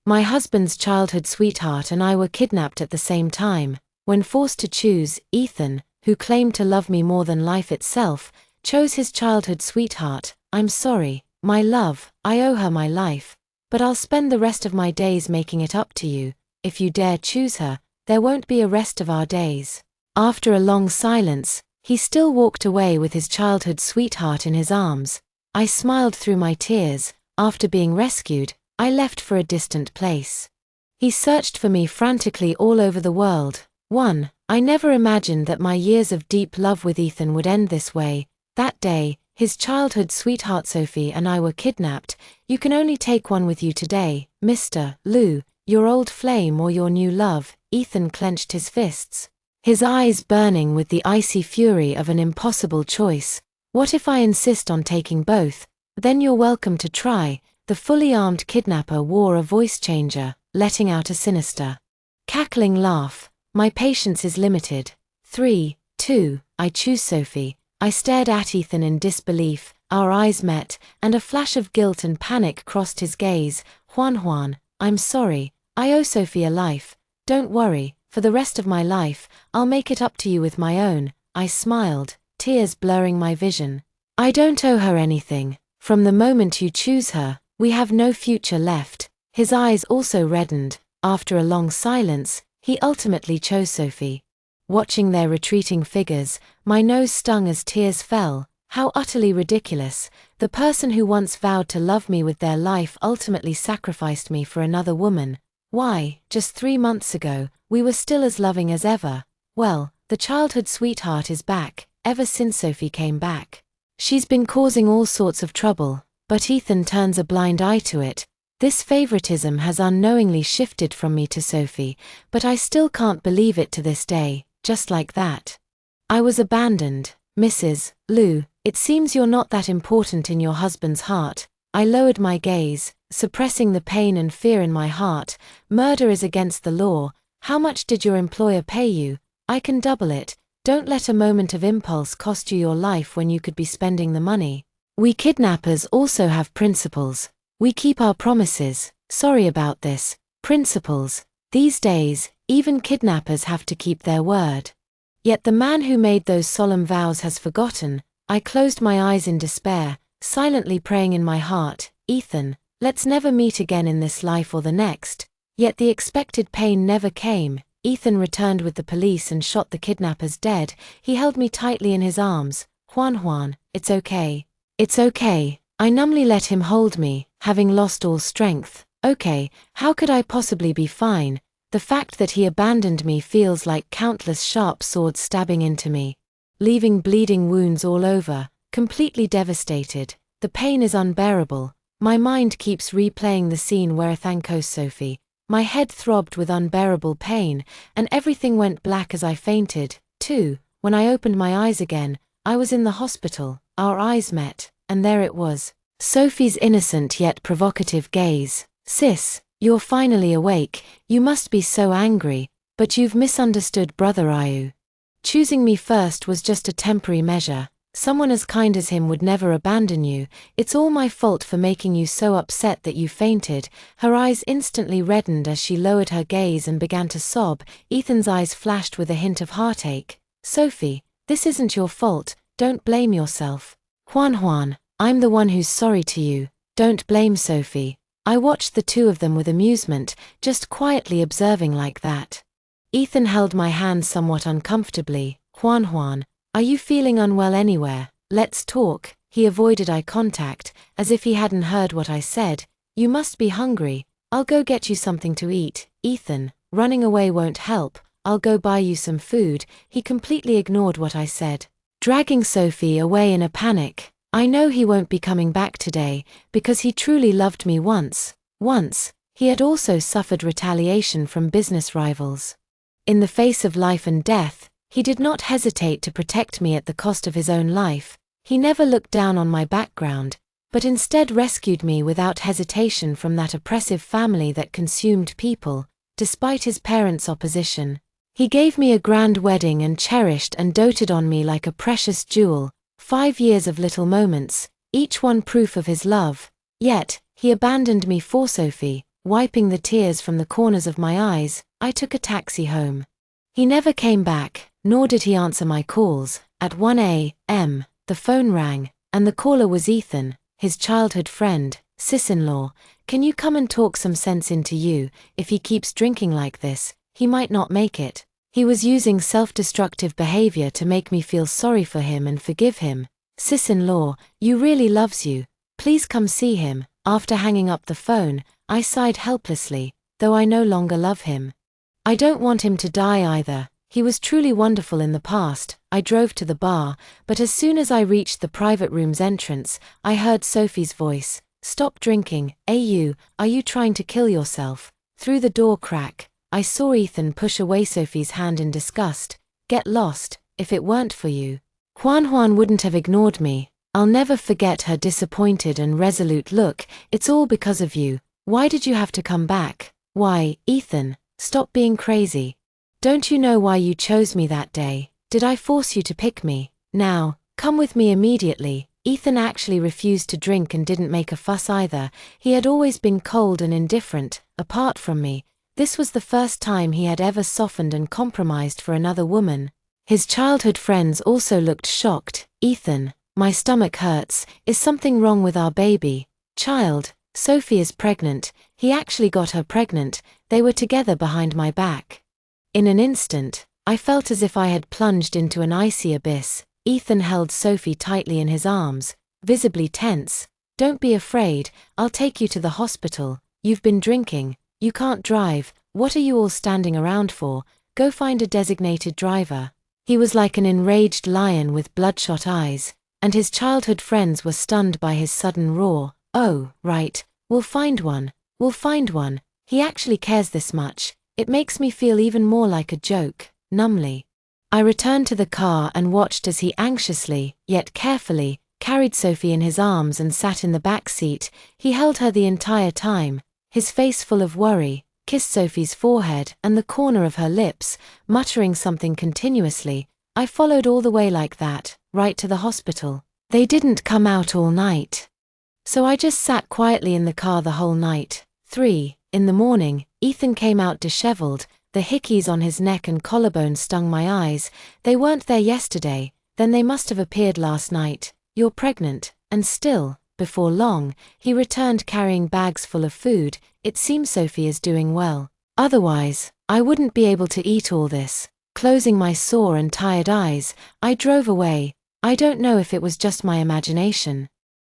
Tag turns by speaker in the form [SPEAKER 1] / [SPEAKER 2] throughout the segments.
[SPEAKER 1] My husband's childhood sweetheart and I were kidnapped at the same time. When forced to choose, Ethan, who claimed to love me more than life itself, chose his childhood sweetheart. I'm sorry, my love, I owe her my life. But I'll spend the rest of my days making it up to you. If you dare choose her, there won't be a rest of our days. After a long silence, he still walked away with his childhood sweetheart in his arms. I smiled through my tears. After being rescued, I left for a distant place. He searched for me frantically all over the world. I never imagined that my years of deep love with Ethan would end this way. That day, his childhood sweetheart Sophie and I were kidnapped. You can only take one with you today, Mr. Lou, your old flame or your new love. Ethan clenched his fists, his eyes burning with the icy fury of an impossible choice. What if I insist on taking both? Then you're welcome to try. The fully armed kidnapper wore a voice changer, letting out a sinister, cackling laugh. My patience is limited. 3, 2, I choose Sophie. I stared at Ethan in disbelief. Our eyes met, and a flash of guilt and panic crossed his gaze. Juan, I'm sorry. I owe Sophie a life. Don't worry, for the rest of my life, I'll make it up to you with my own. I smiled, tears blurring my vision. I don't owe her anything. From the moment you choose her, we have no future left. His eyes also reddened. After a long silence, he ultimately chose Sophie. Watching their retreating figures, my nose stung as tears fell. How utterly ridiculous. The person who once vowed to love me with their life ultimately sacrificed me for another woman. Why, just 3 months ago, we were still as loving as ever. Well, the childhood sweetheart is back, ever since Sophie came back. She's been causing all sorts of trouble, but Ethan turns a blind eye to it. This favoritism has unknowingly shifted from me to Sophie, but I still can't believe it to this day, just like that. I was abandoned, Mrs. Lou. It seems you're not that important in your husband's heart. I lowered my gaze, suppressing the pain and fear in my heart. Murder is against the law. How much did your employer pay you? I can double it. Don't let a moment of impulse cost you your life when you could be spending the money. We kidnappers also have principles. We keep our promises. Sorry about this. Principles. These days, even kidnappers have to keep their word. Yet the man who made those solemn vows has forgotten. I closed my eyes in despair, silently praying in my heart, Ethan, let's never meet again in this life or the next. Yet the expected pain never came. Ethan returned with the police and shot the kidnappers dead. He held me tightly in his arms. Juan, it's okay. It's okay. I numbly let him hold me, having lost all strength. Okay, how could I possibly be fine? The fact that he abandoned me feels like countless sharp swords stabbing into me, leaving bleeding wounds all over, completely devastated. The pain is unbearable. My mind keeps replaying the scene where Ethan Sophie. My head throbbed with unbearable pain, and everything went black as I fainted. When I opened my eyes again, I was in the hospital. Our eyes met, and there it was. Sophie's innocent yet provocative gaze. Sis, you're finally awake. You must be so angry, but you've misunderstood Brother Ayu. Choosing me first was just a temporary measure. Someone as kind as him would never abandon you. It's all my fault for making you so upset that you fainted. Her eyes instantly reddened as she lowered her gaze and began to sob. Ethan's eyes flashed with a hint of heartache. Sophie, this isn't your fault. Don't blame yourself. Juan, I'm the one who's sorry to you. Don't blame Sophie. I watched the two of them with amusement, just quietly observing like that. Ethan held my hand somewhat uncomfortably. Juan, are you feeling unwell anywhere? Let's talk. He avoided eye contact, as if he hadn't heard what I said. You must be hungry. I'll go get you something to eat. Ethan, running away won't help. I'll go buy you some food. He completely ignored what I said, dragging Sophie away in a panic. I know he won't be coming back today, because he truly loved me once. He had also suffered retaliation from business rivals. In the face of life and death, he did not hesitate to protect me at the cost of his own life. He never looked down on my background, but instead rescued me without hesitation from that oppressive family that consumed people. Despite his parents' opposition, he gave me a grand wedding and cherished and doted on me like a precious jewel. 5 years of little moments, each one proof of his love. Yet, he abandoned me for Sophie. Wiping the tears from the corners of my eyes, I took a taxi home. He never came back, nor did he answer my calls. At 1 a.m., the phone rang, and the caller was Ethan, his childhood friend, sis-in-law. Can you come and talk some sense into you? If he keeps drinking like this, he might not make it. He was using self-destructive behavior to make me feel sorry for him and forgive him. Sis-in-law, you really loves you. Please come see him. After hanging up the phone, I sighed helplessly, though I no longer love him. I don't want him to die either. He was truly wonderful in the past. I drove to the bar, but as soon as I reached the private room's entrance, I heard Sophie's voice. Stop drinking, are you trying to kill yourself? Through the door crack, I saw Ethan push away Sophie's hand in disgust. Get lost, if it weren't for you. Juan wouldn't have ignored me. I'll never forget her disappointed and resolute look. It's all because of you. Why did you have to come back? Why, Ethan, stop being crazy. Don't you know why you chose me that day? Did I force you to pick me? Now, come with me immediately. Ethan actually refused to drink and didn't make a fuss either. He had always been cold and indifferent, apart from me. This was the first time he had ever softened and compromised for another woman. His childhood friends also looked shocked. Ethan, my stomach hurts. Is something wrong with our baby? Child, Sophie is pregnant. He actually got her pregnant. They were together behind my back. In an instant, I felt as if I had plunged into an icy abyss. Ethan held Sophie tightly in his arms, visibly tense. Don't be afraid, I'll take you to the hospital. You've been drinking. You can't drive. What are you all standing around for? Go find a designated driver. He was like an enraged lion with bloodshot eyes, and his childhood friends were stunned by his sudden roar. Oh, right, we'll find one. He actually cares this much. It makes me feel even more like a joke. Numbly, I returned to the car and watched as he anxiously, yet carefully, carried Sophie in his arms and sat in the back seat. He held her the entire time, his face full of worry, kissed Sophie's forehead and the corner of her lips, muttering something continuously. I followed all the way like that, right to the hospital. They didn't come out all night. So I just sat quietly in the car the whole night. 3 in the morning, Ethan came out disheveled. The hickeys on his neck and collarbone stung my eyes. They weren't there yesterday, then they must have appeared last night. You're pregnant, and still, before long, he returned carrying bags full of food. It seems Sophie is doing well. Otherwise, I wouldn't be able to eat all this. Closing my sore and tired eyes, I drove away. I don't know if it was just my imagination,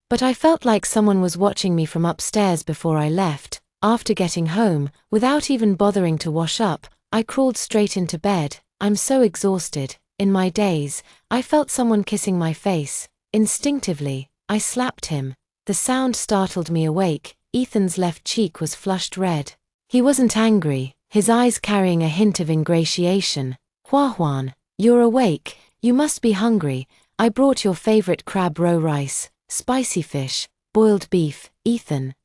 [SPEAKER 1] but I felt like someone was watching me from upstairs before I left. After getting home, without even bothering to wash up, I crawled straight into bed. I'm so exhausted. In my daze, I felt someone kissing my face. Instinctively, I slapped him. The sound startled me awake. Ethan's left cheek was flushed red. He wasn't angry, his eyes carrying a hint of ingratiation. Juan, you're awake. You must be hungry. I brought your favorite crab roe rice, spicy fish, boiled beef. Ethan,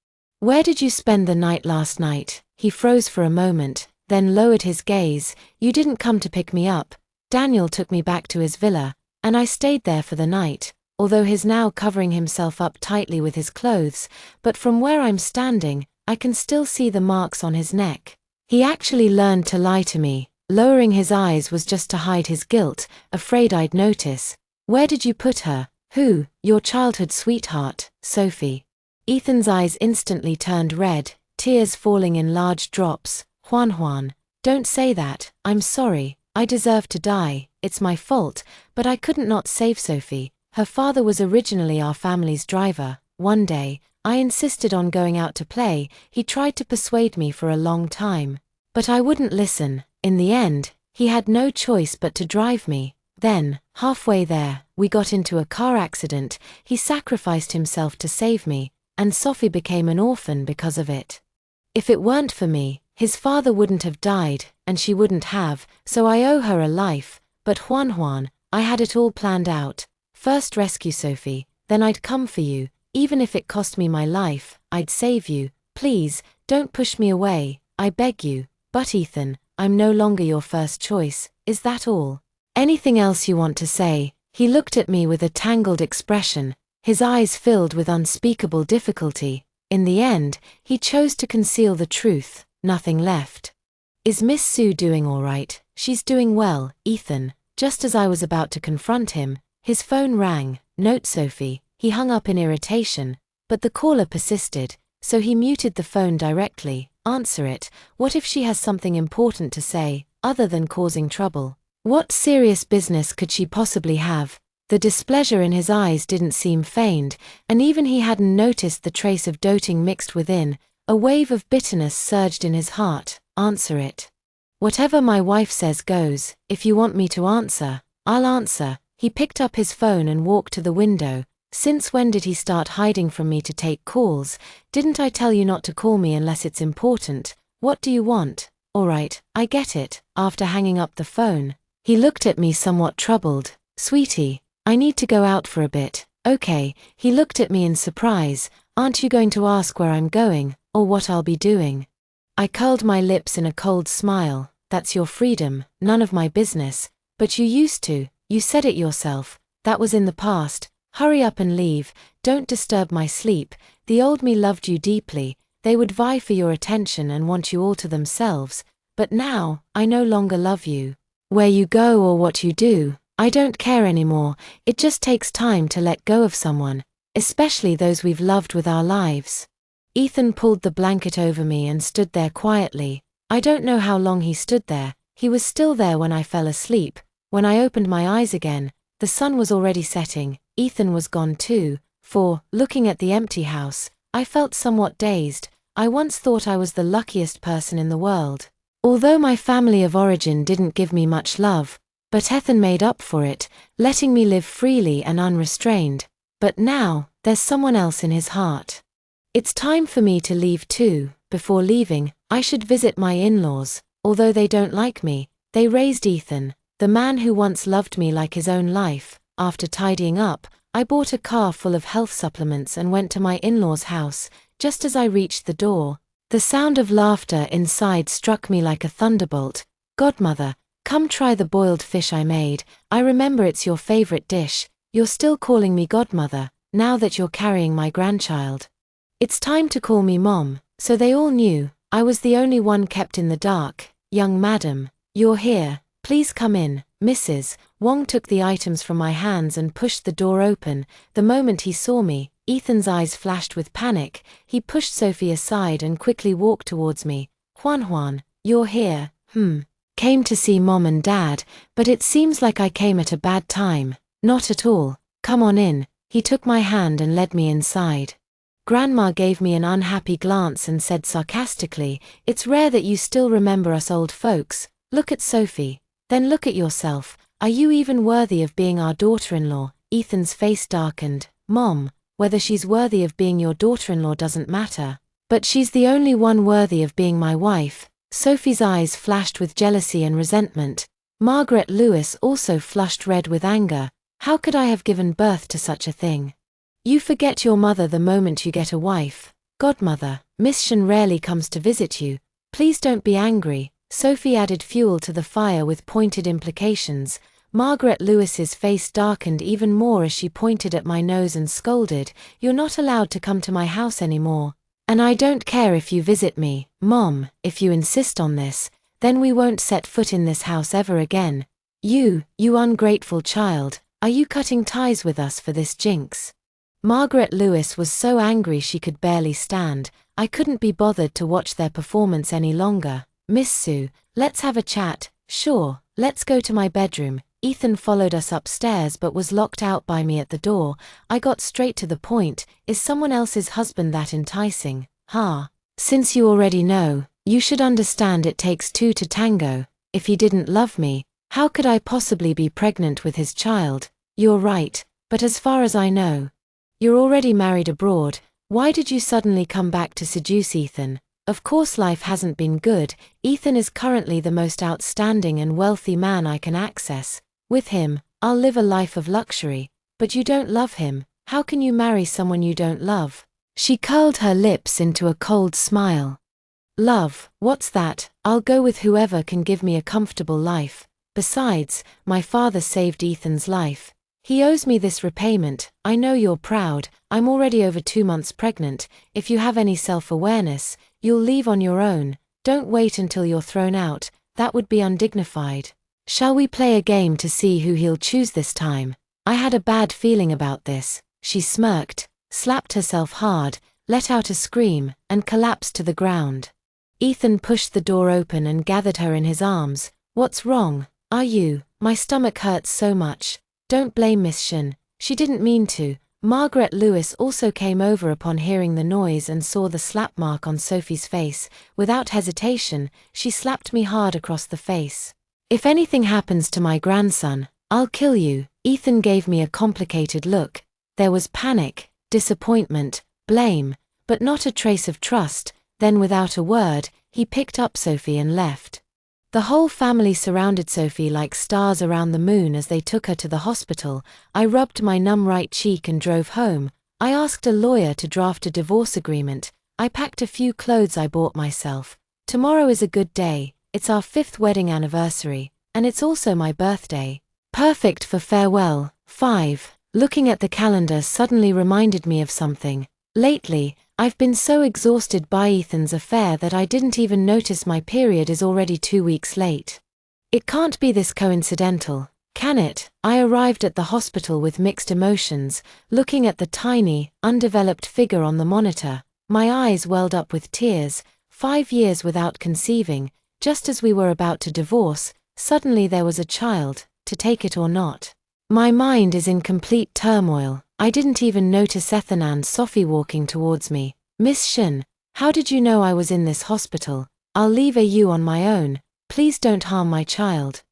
[SPEAKER 1] where did you spend the night last night? He froze for a moment, then lowered his gaze. You didn't come to pick me up. Daniel took me back to his villa, and I stayed there for the night, although he's now covering himself up tightly with his clothes, but from where I'm standing, I can still see the marks on his neck. He actually learned to lie to me. Lowering his eyes was just to hide his guilt, afraid I'd notice. Where did you put her? Who? Your childhood sweetheart, Sophie. Ethan's eyes instantly turned red, tears falling in large drops. Juan, don't say that. I'm sorry. I deserve to die. It's my fault, but I couldn't not save Sophie. Her father was originally our family's driver. One day, I insisted on going out to play. He tried to persuade me for a long time, but I wouldn't listen. In the end, he had no choice but to drive me. Then, halfway there, we got into a car accident. He sacrificed himself to save me, and Sophie became an orphan because of it. If it weren't for me, his father wouldn't have died, and she wouldn't have, so I owe her a life. But Juan, I had it all planned out. First rescue Sophie, then I'd come for you. Even if it cost me my life, I'd save you. Please, don't push me away, I beg you. But Ethan, I'm no longer your first choice. Is that all? Anything else you want to say? He looked at me with a tangled expression, his eyes filled with unspeakable difficulty. In the end, he chose to conceal the truth, nothing left. Is Miss Sue doing all right? She's doing well, Ethan. Just as I was about to confront him, his phone rang. Note Sophie. He hung up in irritation, but the caller persisted, so he muted the phone directly. Answer it. What if she has something important to say, other than causing trouble? What serious business could she possibly have? The displeasure in his eyes didn't seem feigned, and even he hadn't noticed the trace of doting mixed within. A wave of bitterness surged in his heart. Answer it. Whatever my wife says goes. If you want me to answer, I'll answer. He picked up his phone and walked to the window. Since when did he start hiding from me to take calls? Didn't I tell you not to call me unless it's important? What do you want? All right, I get it. After hanging up the phone, he looked at me somewhat troubled. Sweetie, I need to go out for a bit. Okay. He looked at me in surprise. Aren't you going to ask where I'm going, or what I'll be doing? I curled my lips in a cold smile. That's your freedom, none of my business. But you used to. You said it yourself. That was in the past. Hurry up and leave. Don't disturb my sleep. The old me loved you deeply. They would vie for your attention and want you all to themselves. But now, I no longer love you. Where you go or what you do, I don't care anymore. It just takes time to let go of someone, especially those we've loved with our lives. Ethan pulled the blanket over me and stood there quietly. I don't know how long he stood there. He was still there when I fell asleep. When I opened my eyes again, the sun was already setting. Ethan was gone too, for, looking at the empty house, I felt somewhat dazed. I once thought I was the luckiest person in the world. Although my family of origin didn't give me much love, but Ethan made up for it, letting me live freely and unrestrained. But now, there's someone else in his heart. It's time for me to leave too. Before leaving, I should visit my in-laws. Although they don't like me, they raised Ethan, the man who once loved me like his own life. After tidying up, I bought a car full of health supplements and went to my in-laws' house. Just as I reached the door, the sound of laughter inside struck me like a thunderbolt. Godmother, come try the boiled fish I made. I remember it's your favorite dish. You're still calling me godmother, now that you're carrying my grandchild. It's time to call me Mom. So they all knew. I was the only one kept in the dark. Young madam, you're here. Please come in. Mrs. Wong took the items from my hands and pushed the door open. The moment he saw me, Ethan's eyes flashed with panic. He pushed Sophie aside and quickly walked towards me. Juan, you're here. Came to see Mom and Dad, but it seems like I came at a bad time. Not at all. Come on in. He took my hand and led me inside. Grandma gave me an unhappy glance and said sarcastically, "It's rare that you still remember us old folks. Look at Sophie. Then look at yourself. Are you even worthy of being our daughter-in-law?" Ethan's face darkened. Mom, whether she's worthy of being your daughter-in-law doesn't matter. But she's the only one worthy of being my wife. Sophie's eyes flashed with jealousy and resentment. Margaret Lewis also flushed red with anger. How could I have given birth to such a thing? You forget your mother the moment you get a wife. Godmother, Miss Shin rarely comes to visit you. Please don't be angry. Sophie added fuel to the fire with pointed implications. Margaret Lewis's face darkened even more as she pointed at my nose and scolded, "You're not allowed to come to my house anymore. And I don't care if you visit me. Mom, if you insist on this, then we won't set foot in this house ever again. You ungrateful child, are you cutting ties with us for this jinx?" Margaret Lewis was so angry she could barely stand. I couldn't be bothered to watch their performance any longer. "Miss Sue, let's have a chat." "Sure, let's go to my bedroom." Ethan followed us upstairs but was locked out by me at the door. I got straight to the point. "Is someone else's husband that enticing?" Since you already know, you should understand it takes two to tango. If he didn't love me, how could I possibly be pregnant with his child? You're right, but as far as I know, you're already married abroad. Why did you suddenly come back to seduce Ethan? Of course life hasn't been good. Ethan is currently the most outstanding and wealthy man I can access. With him, I'll live a life of luxury. But you don't love him. How can you marry someone you don't love? She curled her lips into a cold smile. Love, what's that? I'll go with whoever can give me a comfortable life. Besides, my father saved Ethan's life. He owes me this repayment. I know you're proud. I'm already over 2 months pregnant. If you have any self-awareness, you'll leave on your own. Don't wait until you're thrown out. That would be undignified. Shall we play a game to see who he'll choose this time? I had a bad feeling about this. She smirked, slapped herself hard, let out a scream, and collapsed to the ground. Ethan pushed the door open and gathered her in his arms. What's wrong? Are you? My stomach hurts so much. Don't blame Miss Shin. She didn't mean to. Margaret Lewis also came over upon hearing the noise and saw the slap mark on Sophie's face. Without hesitation, she slapped me hard across the face. If anything happens to my grandson, I'll kill you. Ethan gave me a complicated look. There was panic, disappointment, blame, but not a trace of trust. Then without a word, he picked up Sophie and left. The whole family surrounded Sophie like stars around the moon as they took her to the hospital. I rubbed my numb right cheek and drove home. I asked a lawyer to draft a divorce agreement. I packed a few clothes I bought myself. Tomorrow is a good day. It's our 5th wedding anniversary, and it's also my birthday. Perfect for farewell. 5. Looking at the calendar suddenly reminded me of something. Lately, I've been so exhausted by Ethan's affair that I didn't even notice my period is already 2 weeks late. It can't be this coincidental, can it? I arrived at the hospital with mixed emotions, looking at the tiny, undeveloped figure on the monitor. My eyes welled up with tears. 5 years without conceiving. Just as we were about to divorce, suddenly there was a child, to take it or not. My mind is in complete turmoil. I didn't even notice Ethan and Sophie walking towards me. Miss Shin, how did you know I was in this hospital? I'll leave you on my own. Please don't harm my child.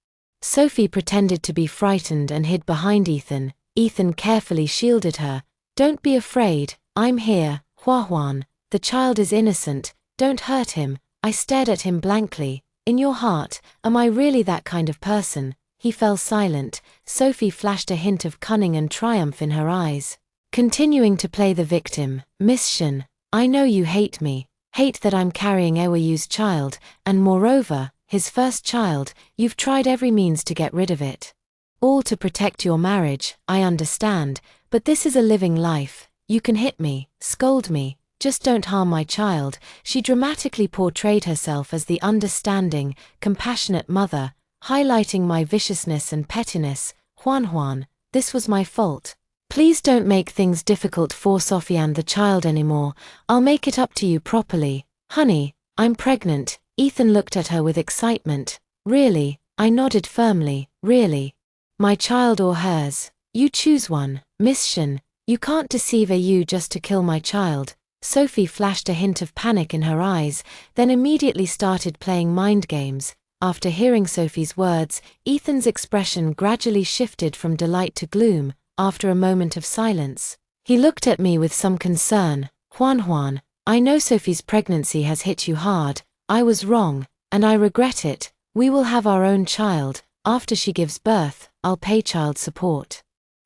[SPEAKER 1] Sophie pretended to be frightened and hid behind Ethan. Ethan carefully shielded her. Don't be afraid, I'm here, Hua-Huan. The child is innocent, don't hurt him. I stared at him blankly. In your heart, am I really that kind of person? He fell silent. Sophie flashed a hint of cunning and triumph in her eyes. Continuing to play the victim, Miss Shin, I know you hate me, hate that I'm carrying Ewayu's child, and moreover, his first child. You've tried every means to get rid of it. All to protect your marriage, I understand, but this is a living life. You can hit me, scold me, just don't harm my child. She dramatically portrayed herself as the understanding, compassionate mother, highlighting my viciousness and pettiness. Huan, this was my fault. Please don't make things difficult for Sophie and the child anymore. I'll make it up to you properly. Honey, I'm pregnant. Ethan looked at her with excitement. Really? I nodded firmly. Really? My child or hers? You choose one. Miss Shin, you can't deceive you just to kill my child. Sophie flashed a hint of panic in her eyes, then immediately started playing mind games. After hearing Sophie's words, Ethan's expression gradually shifted from delight to gloom. After a moment of silence, he looked at me with some concern. Huan, I know Sophie's pregnancy has hit you hard. I was wrong, and I regret it. We will have our own child. After she gives birth, I'll pay child support.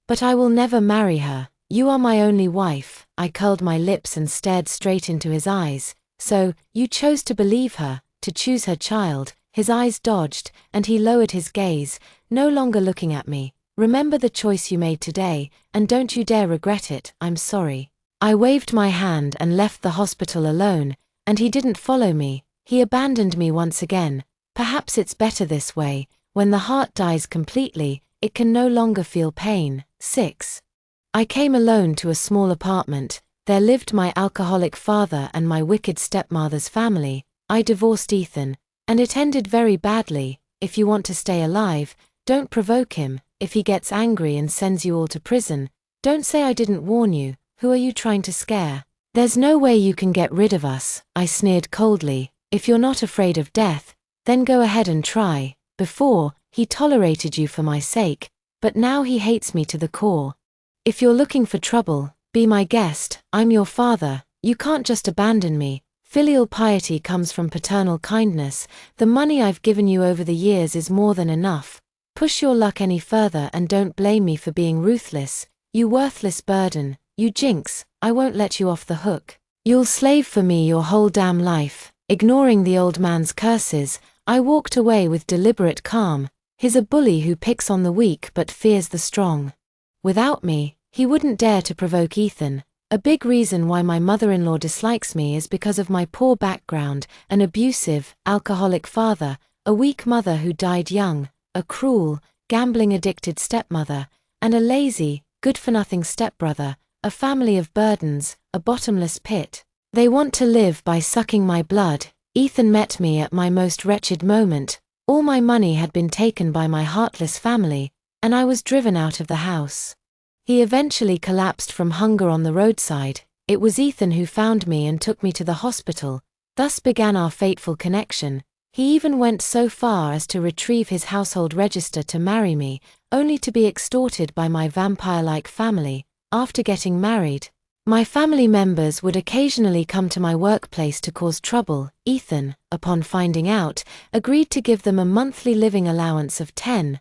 [SPEAKER 1] But I will never marry her. You are my only wife. I curled my lips and stared straight into his eyes. So, you chose to believe her, to choose her child. His eyes dodged, and he lowered his gaze, no longer looking at me. Remember the choice you made today, and don't you dare regret it. I'm sorry. I waved my hand and left the hospital alone, and he didn't follow me. He abandoned me once again. Perhaps it's better this way. When the heart dies completely, it can no longer feel pain. 6. I came alone to a small apartment. There lived my alcoholic father and my wicked stepmother's family. I divorced Ethan, and it ended very badly. If you want to stay alive, don't provoke him. If he gets angry and sends you all to prison, don't say I didn't warn you. Who are you trying to scare? There's no way you can get rid of us, I sneered coldly. If you're not afraid of death, then go ahead and try. Before, he tolerated you for my sake, but now he hates me to the core. If you're looking for trouble, be my guest. I'm your father. You can't just abandon me. Filial piety comes from paternal kindness. The money I've given you over the years is more than enough. Push your luck any further and don't blame me for being ruthless. You worthless burden. You jinx. I won't let you off the hook. You'll slave for me your whole damn life. Ignoring the old man's curses, I walked away with deliberate calm. He's a bully who picks on the weak but fears the strong. Without me, he wouldn't dare to provoke Ethan. A big reason why my mother-in-law dislikes me is because of my poor background, an abusive, alcoholic father, a weak mother who died young, a cruel, gambling-addicted stepmother, and a lazy, good-for-nothing stepbrother, a family of burdens, a bottomless pit. They want to live by sucking my blood. Ethan met me at my most wretched moment. All my money had been taken by my heartless family, and I was driven out of the house. He eventually collapsed from hunger on the roadside. It was Ethan who found me and took me to the hospital. Thus began our fateful connection. He even went so far as to retrieve his household register to marry me, only to be extorted by my vampire-like family. After getting married, my family members would occasionally come to my workplace to cause trouble. Ethan, upon finding out, agreed to give them a monthly living allowance of 10,000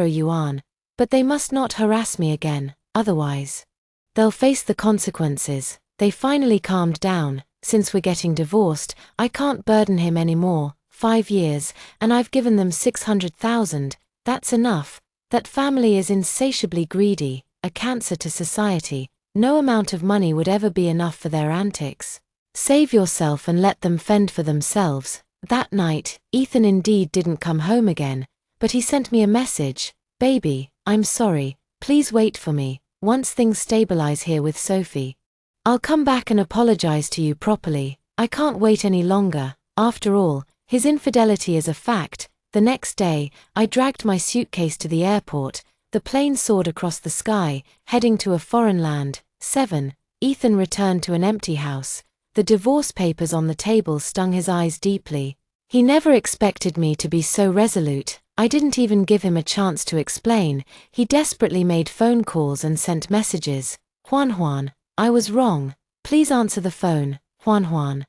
[SPEAKER 1] yuan. But they must not harass me again, otherwise they'll face the consequences. They finally calmed down. Since we're getting divorced, I can't burden him anymore. 5 years, and I've given them 600,000. That's enough. That family is insatiably greedy, a cancer to society. No amount of money would ever be enough for their antics. Save yourself and let them fend for themselves. That night, Ethan indeed didn't come home again, but he sent me a message. Baby, I'm sorry, please wait for me. Once things stabilize here with Sophie, I'll come back and apologize to you properly. I can't wait any longer. After all, his infidelity is a fact. The next day, I dragged my suitcase to the airport. The plane soared across the sky, heading to a foreign land. 7. Ethan returned to an empty house. The divorce papers on the table stung his eyes deeply. He never expected me to be so resolute. I didn't even give him a chance to explain. He desperately made phone calls and sent messages. Juan, I was wrong. Please answer the phone, Juan.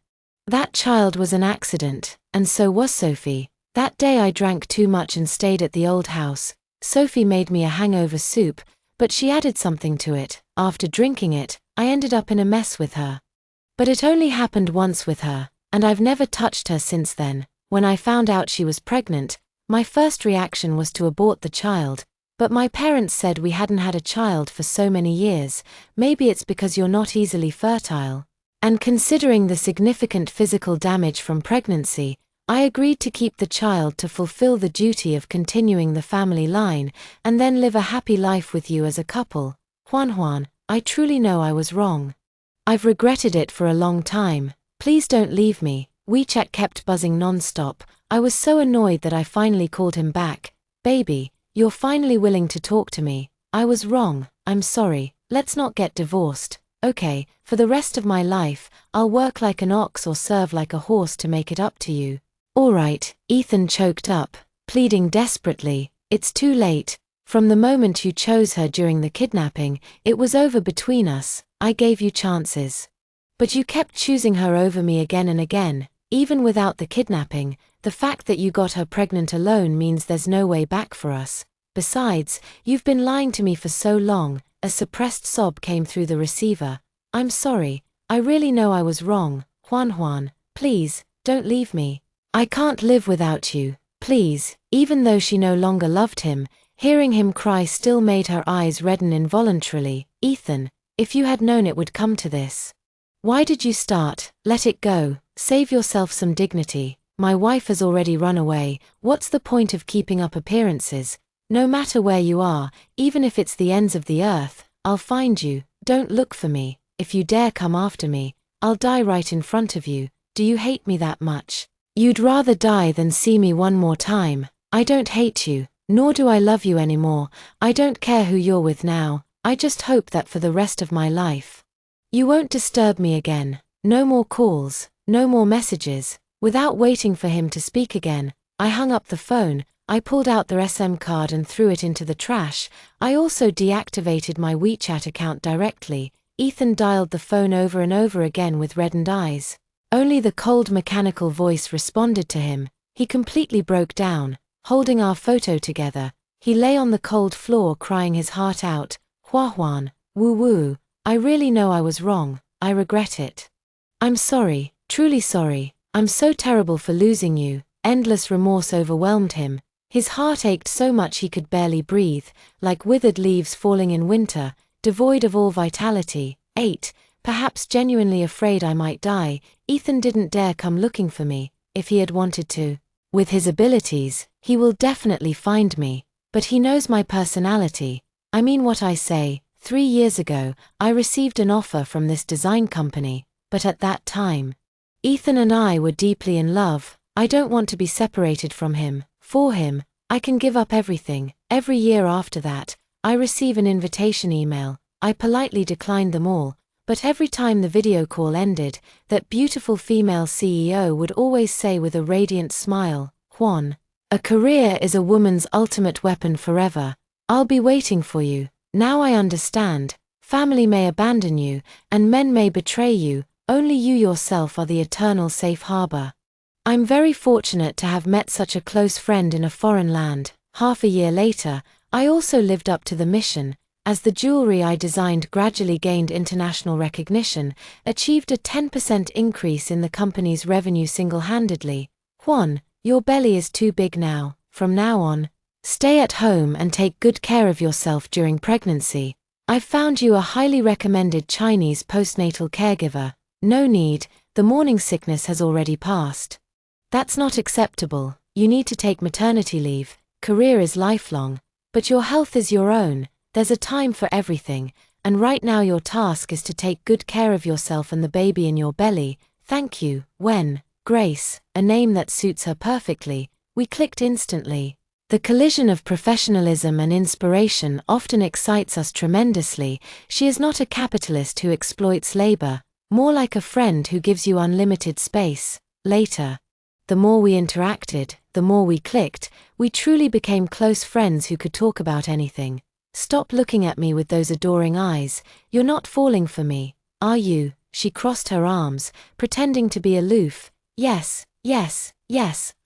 [SPEAKER 1] That child was an accident, and so was Sophie. That day I drank too much and stayed at the old house. Sophie made me a hangover soup, but she added something to it. After drinking it, I ended up in a mess with her. But it only happened once with her, and I've never touched her since then. When I found out she was pregnant, my first reaction was to abort the child, but my parents said we hadn't had a child for so many years. Maybe it's because you're not easily fertile. And considering the significant physical damage from pregnancy, I agreed to keep the child to fulfill the duty of continuing the family line and then live a happy life with you as a couple. Juan, I truly know I was wrong. I've regretted it for a long time. Please don't leave me. WeChat kept buzzing non-stop. I was so annoyed that I finally called him back. Baby, you're finally willing to talk to me. I was wrong. I'm sorry. Let's not get divorced. Okay, for the rest of my life, I'll work like an ox or serve like a horse to make it up to you. Alright, Ethan choked up, pleading desperately. It's too late. From the moment you chose her during the kidnapping, it was over between us. I gave you chances. But you kept choosing her over me again and again. Even without the kidnapping, the fact that you got her pregnant alone means there's no way back for us. Besides, you've been lying to me for so long. A suppressed sob came through the receiver. I'm sorry. I really know I was wrong. Juan, please, don't leave me. I can't live without you. Please. Even though she no longer loved him, hearing him cry still made her eyes redden involuntarily. Ethan, if you had known it would come to this, why did you start? Let it go. Save yourself some dignity. My wife has already run away. What's the point of keeping up appearances? No matter where you are, even if it's the ends of the earth, I'll find you. Don't look for me. If you dare come after me, I'll die right in front of you. Do you hate me that much? You'd rather die than see me one more time. I don't hate you, nor do I love you anymore. I don't care who you're with now. I just hope that for the rest of my life, you won't disturb me again. No more calls, no more messages. Without waiting for him to speak again, I hung up the phone. I pulled out the SIM card and threw it into the trash. I also deactivated my WeChat account directly. Ethan dialed the phone over and over again with reddened eyes. Only the cold mechanical voice responded to him. He completely broke down, holding our photo together. He lay on the cold floor crying his heart out. Juan, woo. I really know I was wrong. I regret it. I'm sorry, truly sorry. I'm so terrible for losing you. Endless remorse overwhelmed him. His heart ached so much he could barely breathe, like withered leaves falling in winter, devoid of all vitality. 8. Perhaps genuinely afraid I might die, Ethan didn't dare come looking for me, if he had wanted to. With his abilities, he will definitely find me. But he knows my personality. I mean what I say. 3 years ago, I received an offer from this design company, but at that time, Ethan and I were deeply in love. I don't want to be separated from him. For him, I can give up everything. Every year after that, I receive an invitation email. I politely declined them all, but every time the video call ended, that beautiful female CEO would always say with a radiant smile, "Juan, a career is a woman's ultimate weapon forever. I'll be waiting for you. Now I understand. Family may abandon you, and men may betray you, only you yourself are the eternal safe harbor." I'm very fortunate to have met such a close friend in a foreign land. Half a year later, I also lived up to the mission, as the jewelry I designed gradually gained international recognition, achieved a 10% increase in the company's revenue single-handedly. "Juan, your belly is too big now. From now on, stay at home and take good care of yourself during pregnancy. I've found you a highly recommended Chinese postnatal caregiver. No need, the morning sickness has already passed." That's not acceptable. You need to take maternity leave. Career is lifelong, but your health is your own. There's a time for everything, and right now your task is to take good care of yourself and the baby in your belly. Thank you. When Grace, a name that suits her perfectly, we clicked instantly. The collision of professionalism and inspiration often excites us tremendously. She is not a capitalist who exploits labor, more like a friend who gives you unlimited space. Later, the more we interacted, the more we clicked. We truly became close friends who could talk about anything. "Stop looking at me with those adoring eyes. You're not falling for me, are you?" She crossed her arms, pretending to be aloof. Yes,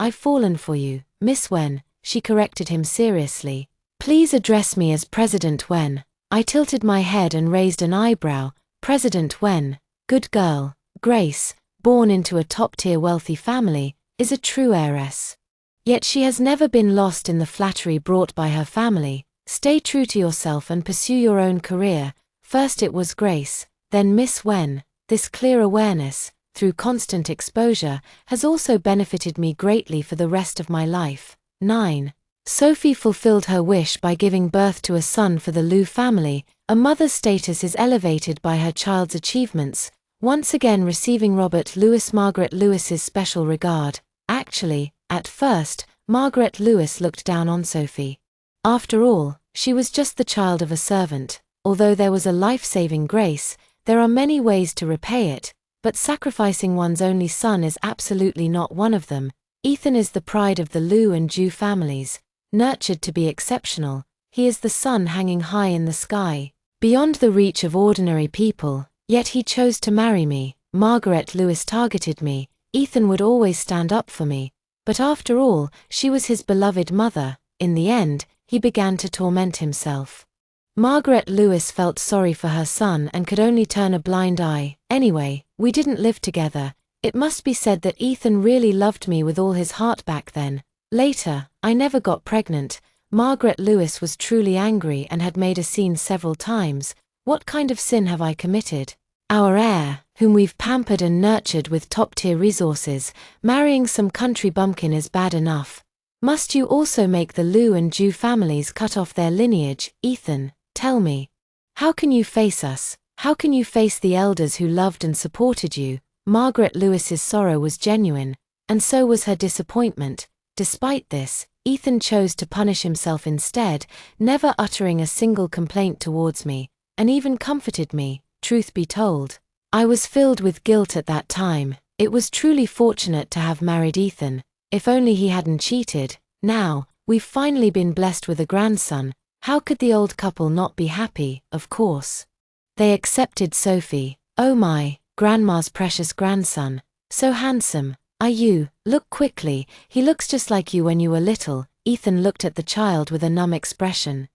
[SPEAKER 1] I've fallen for you, Miss Wen," she corrected him seriously. "Please address me as President Wen." I tilted my head and raised an eyebrow. "President Wen, good girl." Grace, born into a top-tier wealthy family, is a true heiress. Yet she has never been lost in the flattery brought by her family. Stay true to yourself and pursue your own career. First it was Grace, then Miss Wen. This clear awareness, through constant exposure, has also benefited me greatly for the rest of my life. 9. Sophie fulfilled her wish by giving birth to a son for the Liu family. A mother's status is elevated by her child's achievements, once again receiving Robert Louis Margaret Lewis's special regard. Actually, at first, Margaret Lewis looked down on Sophie. After all, she was just the child of a servant. Although there was a life-saving Grace, there are many ways to repay it, but sacrificing one's only son is absolutely not one of them. Ethan is the pride of the Liu and Ju families. Nurtured to be exceptional, he is the sun hanging high in the sky, beyond the reach of ordinary people, yet he chose to marry me. Margaret Lewis targeted me. Ethan would always stand up for me, but after all, she was his beloved mother. In the end, he began to torment himself. Margaret Lewis felt sorry for her son and could only turn a blind eye. Anyway, we didn't live together. It must be said that Ethan really loved me with all his heart back then. Later, I never got pregnant. Margaret Lewis was truly angry and had made a scene several times. What kind of sin have I committed? Our heir, whom we've pampered and nurtured with top-tier resources, marrying some country bumpkin is bad enough. Must you also make the Liu and Ju families cut off their lineage? Ethan, tell me. How can you face us? How can you face the elders who loved and supported you? Margaret Lewis's sorrow was genuine, and so was her disappointment. Despite this, Ethan chose to punish himself instead, never uttering a single complaint towards me, and even comforted me. Truth be told, I was filled with guilt at that time. It was truly fortunate to have married Ethan. If only he hadn't cheated. Now, we've finally been blessed with a grandson. How could the old couple not be happy? Of course. They accepted Sophie. Oh my, grandma's precious grandson. So handsome. Are you? Look quickly, he looks just like you when you were little. Ethan looked at the child with a numb expression.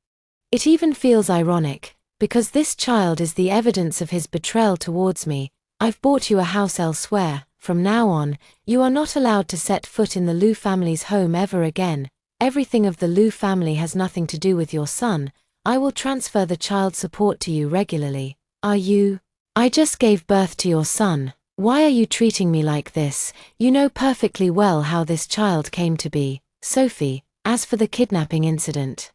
[SPEAKER 1] It even feels ironic, because this child is the evidence of his betrayal towards me. I've bought you a house elsewhere. From now on, you are not allowed to set foot in the Liu family's home ever again. Everything of the Liu family has nothing to do with your son. I will transfer the child support to you regularly. Are you? I just gave birth to your son. Why are you treating me like this? You know perfectly well how this child came to be, Sophie. As for the kidnapping incident,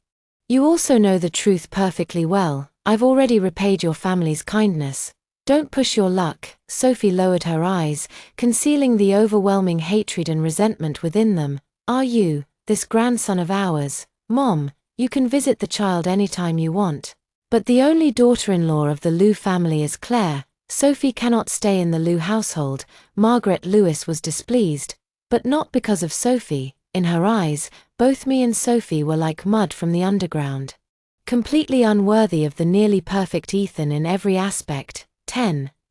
[SPEAKER 1] you also know the truth perfectly well. I've already repaid your family's kindness. Don't push your luck. Sophie lowered her eyes, concealing the overwhelming hatred and resentment within them. Are you, this grandson of ours? Mom, you can visit the child anytime you want. But the only daughter-in-law of the Liu family is Claire. Sophie cannot stay in the Liu household. Margaret Lewis was displeased, but not because of Sophie. In her eyes, both me and Sophie were like mud from the underground. Completely unworthy of the nearly perfect Ethan in every aspect.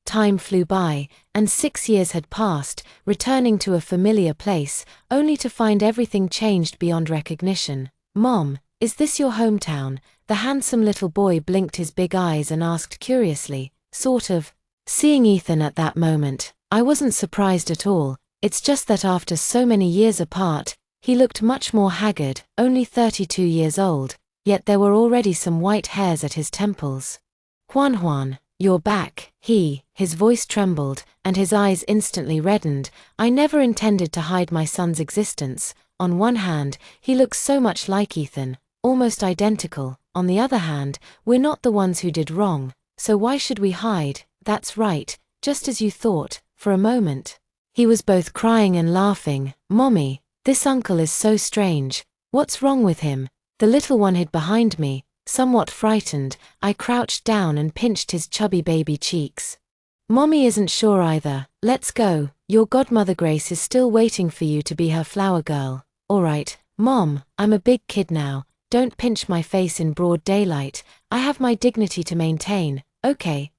[SPEAKER 1] Time flew by, and 6 years had passed, returning to a familiar place, only to find everything changed beyond recognition. Mom, is this your hometown? The handsome little boy blinked his big eyes and asked curiously, sort of. Seeing Ethan at that moment, I wasn't surprised at all. It's just that after so many years apart, he looked much more haggard, only 32 years old, yet there were already some white hairs at his temples. Juan, you're back. His voice trembled, and his eyes instantly reddened. I never intended to hide my son's existence. On one hand, he looks so much like Ethan, almost identical. On the other hand, we're not the ones who did wrong, so why should we hide? That's right, just as you thought, for a moment. He was both crying and laughing. Mommy, this uncle is so strange. What's wrong with him? The little one hid behind me. Somewhat frightened, I crouched down and pinched his chubby baby cheeks. Mommy isn't sure either. Let's go. Your godmother Grace is still waiting for you to be her flower girl. Alright, Mom, I'm a big kid now. Don't pinch my face in broad daylight. I have my dignity to maintain. Okay,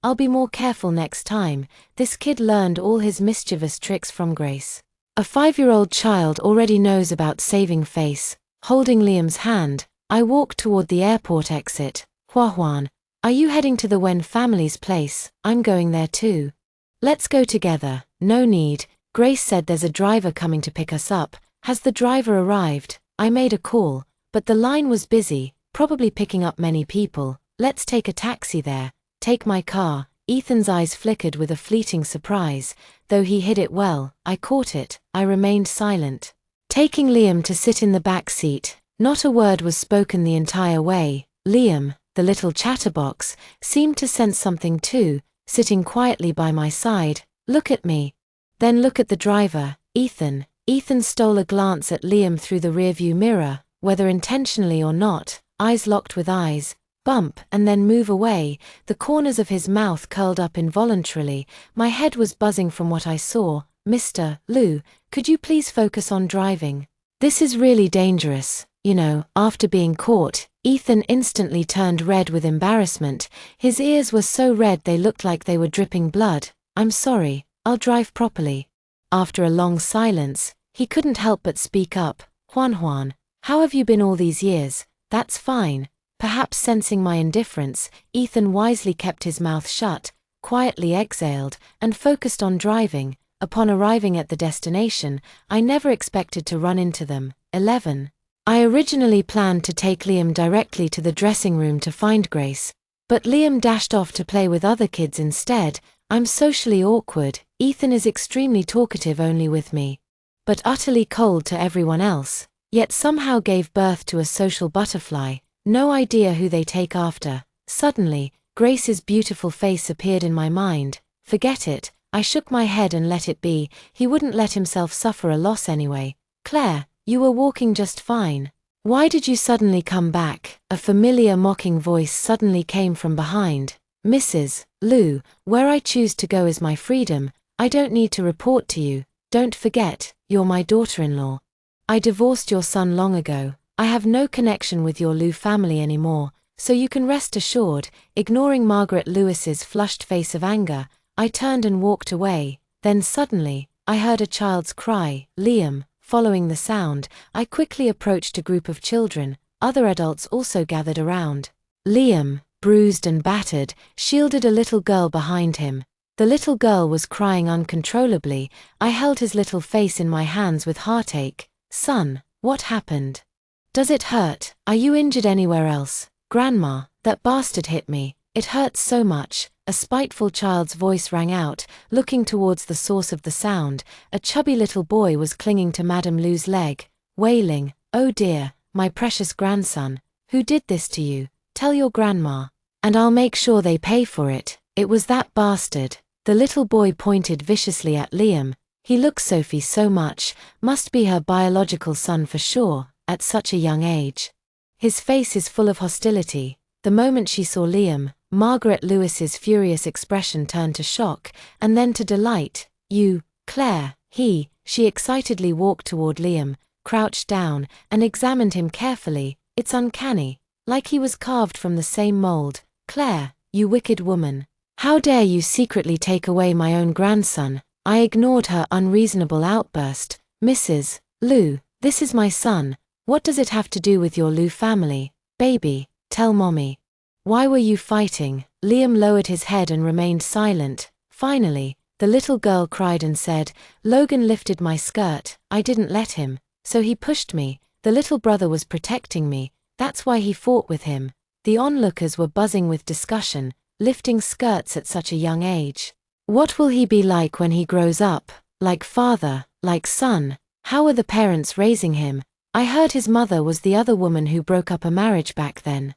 [SPEAKER 1] I'll be more careful next time. This kid learned all his mischievous tricks from Grace. A 5-year-old child already knows about saving face. Holding Liam's hand, I walked toward the airport exit. Juan, are you heading to the Wen family's place? I'm going there too. Let's go together. No need. Grace said there's a driver coming to pick us up. Has the driver arrived? I made a call, but the line was busy, probably picking up many people. Let's take a taxi there. Take my car. Ethan's eyes flickered with a fleeting surprise. Though he hid it well, I caught it. I remained silent, taking Liam to sit in the back seat. Not a word was spoken the entire way. Liam, the little chatterbox, seemed to sense something too, sitting quietly by my side. Look at me. Then look at the driver, Ethan. Ethan stole a glance at Liam through the rearview mirror, whether intentionally or not, eyes locked with eyes, bump and then move away, the corners of his mouth curled up involuntarily. My head was buzzing from what I saw. Mr. Liu, could you please focus on driving? This is really dangerous. You know, after being caught, Ethan instantly turned red with embarrassment. His ears were so red they looked like they were dripping blood. I'm sorry, I'll drive properly. After a long silence, he couldn't help but speak up. Juan, how have you been all these years? That's fine. Perhaps sensing my indifference, Ethan wisely kept his mouth shut, quietly exhaled, and focused on driving. Upon arriving at the destination, I never expected to run into them. 11. I originally planned to take Liam directly to the dressing room to find Grace, but Liam dashed off to play with other kids instead. I'm socially awkward. Ethan is extremely talkative only with me, but utterly cold to everyone else, yet somehow gave birth to a social butterfly. No idea who they take after. Suddenly, Grace's beautiful face appeared in my mind. Forget it. I shook my head and let it be. He wouldn't let himself suffer a loss anyway. Claire, you were walking just fine. Why did you suddenly come back? A familiar mocking voice suddenly came from behind. Mrs. Liu, where I choose to go is my freedom. I don't need to report to you. Don't forget, you're my daughter-in-law. I divorced your son long ago. I have no connection with your Liu family anymore, so you can rest assured. Ignoring Margaret Lewis's flushed face of anger, I turned and walked away. Then suddenly, I heard a child's cry. Liam. Following the sound, I quickly approached a group of children. Other adults also gathered around. Liam, bruised and battered, shielded a little girl behind him. The little girl was crying uncontrollably. I held his little face in my hands with heartache. Son, What happened? Does it hurt? Are you injured anywhere else? Grandma, that bastard hit me. It hurts so much. A spiteful child's voice rang out, looking towards the source of the sound. A chubby little boy was clinging to Madame Lu's leg, wailing, "Oh dear, my precious grandson, who did this to you? Tell your grandma, and I'll make sure they pay for it. It was that bastard." The little boy pointed viciously at Liam. He looks Sophie so much, must be her biological son for sure, at such a young age. His face is full of hostility. The moment she saw Liam, Margaret Lewis's furious expression turned to shock, and then to delight. "You, Claire," she excitedly walked toward Liam, crouched down, and examined him carefully. "It's uncanny, like he was carved from the same mold. Claire, you wicked woman. How dare you secretly take away my own grandson?" I ignored her unreasonable outburst. "Mrs. Lu, this is my son. What does it have to do with your Lu family? Baby, tell mommy. Why were you fighting?" Liam lowered his head and remained silent. Finally, the little girl cried and said, "Logan lifted my skirt. I didn't let him, so he pushed me. The little brother was protecting me. That's why he fought with him." The onlookers were buzzing with discussion. Lifting skirts at such a young age. What will he be like when he grows up? Like father, like son? How are the parents raising him? I heard his mother was the other woman who broke up a marriage back then.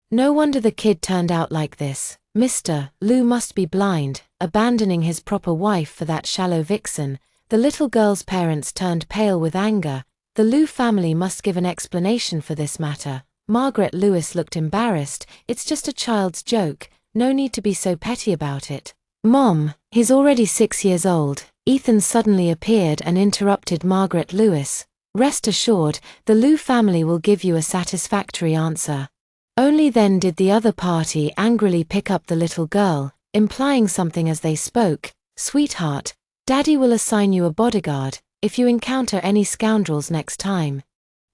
[SPEAKER 1] No wonder the kid turned out like this. Mr. Lu must be blind, abandoning his proper wife for that shallow vixen. The little girl's parents turned pale with anger. The Lu family must give an explanation for this matter. Margaret Lewis looked embarrassed. "It's just a child's joke. No need to be so petty about it." "Mom, he's already 6 years old." Ethan suddenly appeared and interrupted Margaret Lewis. "Rest assured, the Lu family will give you a satisfactory answer." Only then did the other party angrily pick up the little girl, implying something as they spoke. "Sweetheart, Daddy will assign you a bodyguard if you encounter any scoundrels next time.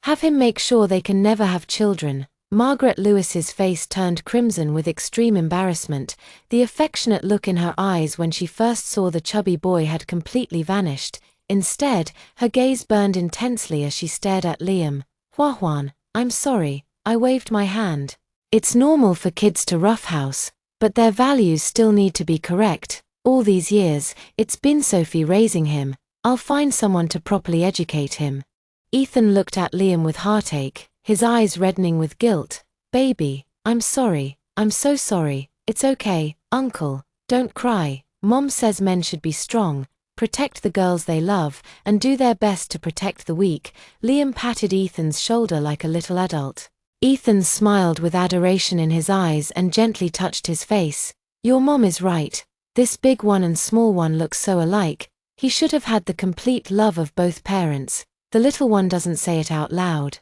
[SPEAKER 1] Have him make sure they can never have children." Margaret Lewis's face turned crimson with extreme embarrassment. The affectionate look in her eyes when she first saw the chubby boy had completely vanished. Instead, her gaze burned intensely as she stared at Liam. "Huan, I'm sorry," I waved my hand. "It's normal for kids to roughhouse, but their values still need to be correct. All these years, it's been Sophie raising him. I'll find someone to properly educate him." Ethan looked at Liam with heartache, his eyes reddening with guilt. "Baby, I'm sorry. I'm so sorry. It's okay, Uncle. Don't cry. Mom says men should be strong, protect the girls they love, and do their best to protect the weak." Liam patted Ethan's shoulder like a little adult. Ethan smiled with adoration in his eyes and gently touched his face. "Your mom is right. This big one and small one look so alike. He should have had the complete love of both parents." The little one doesn't say it out loud,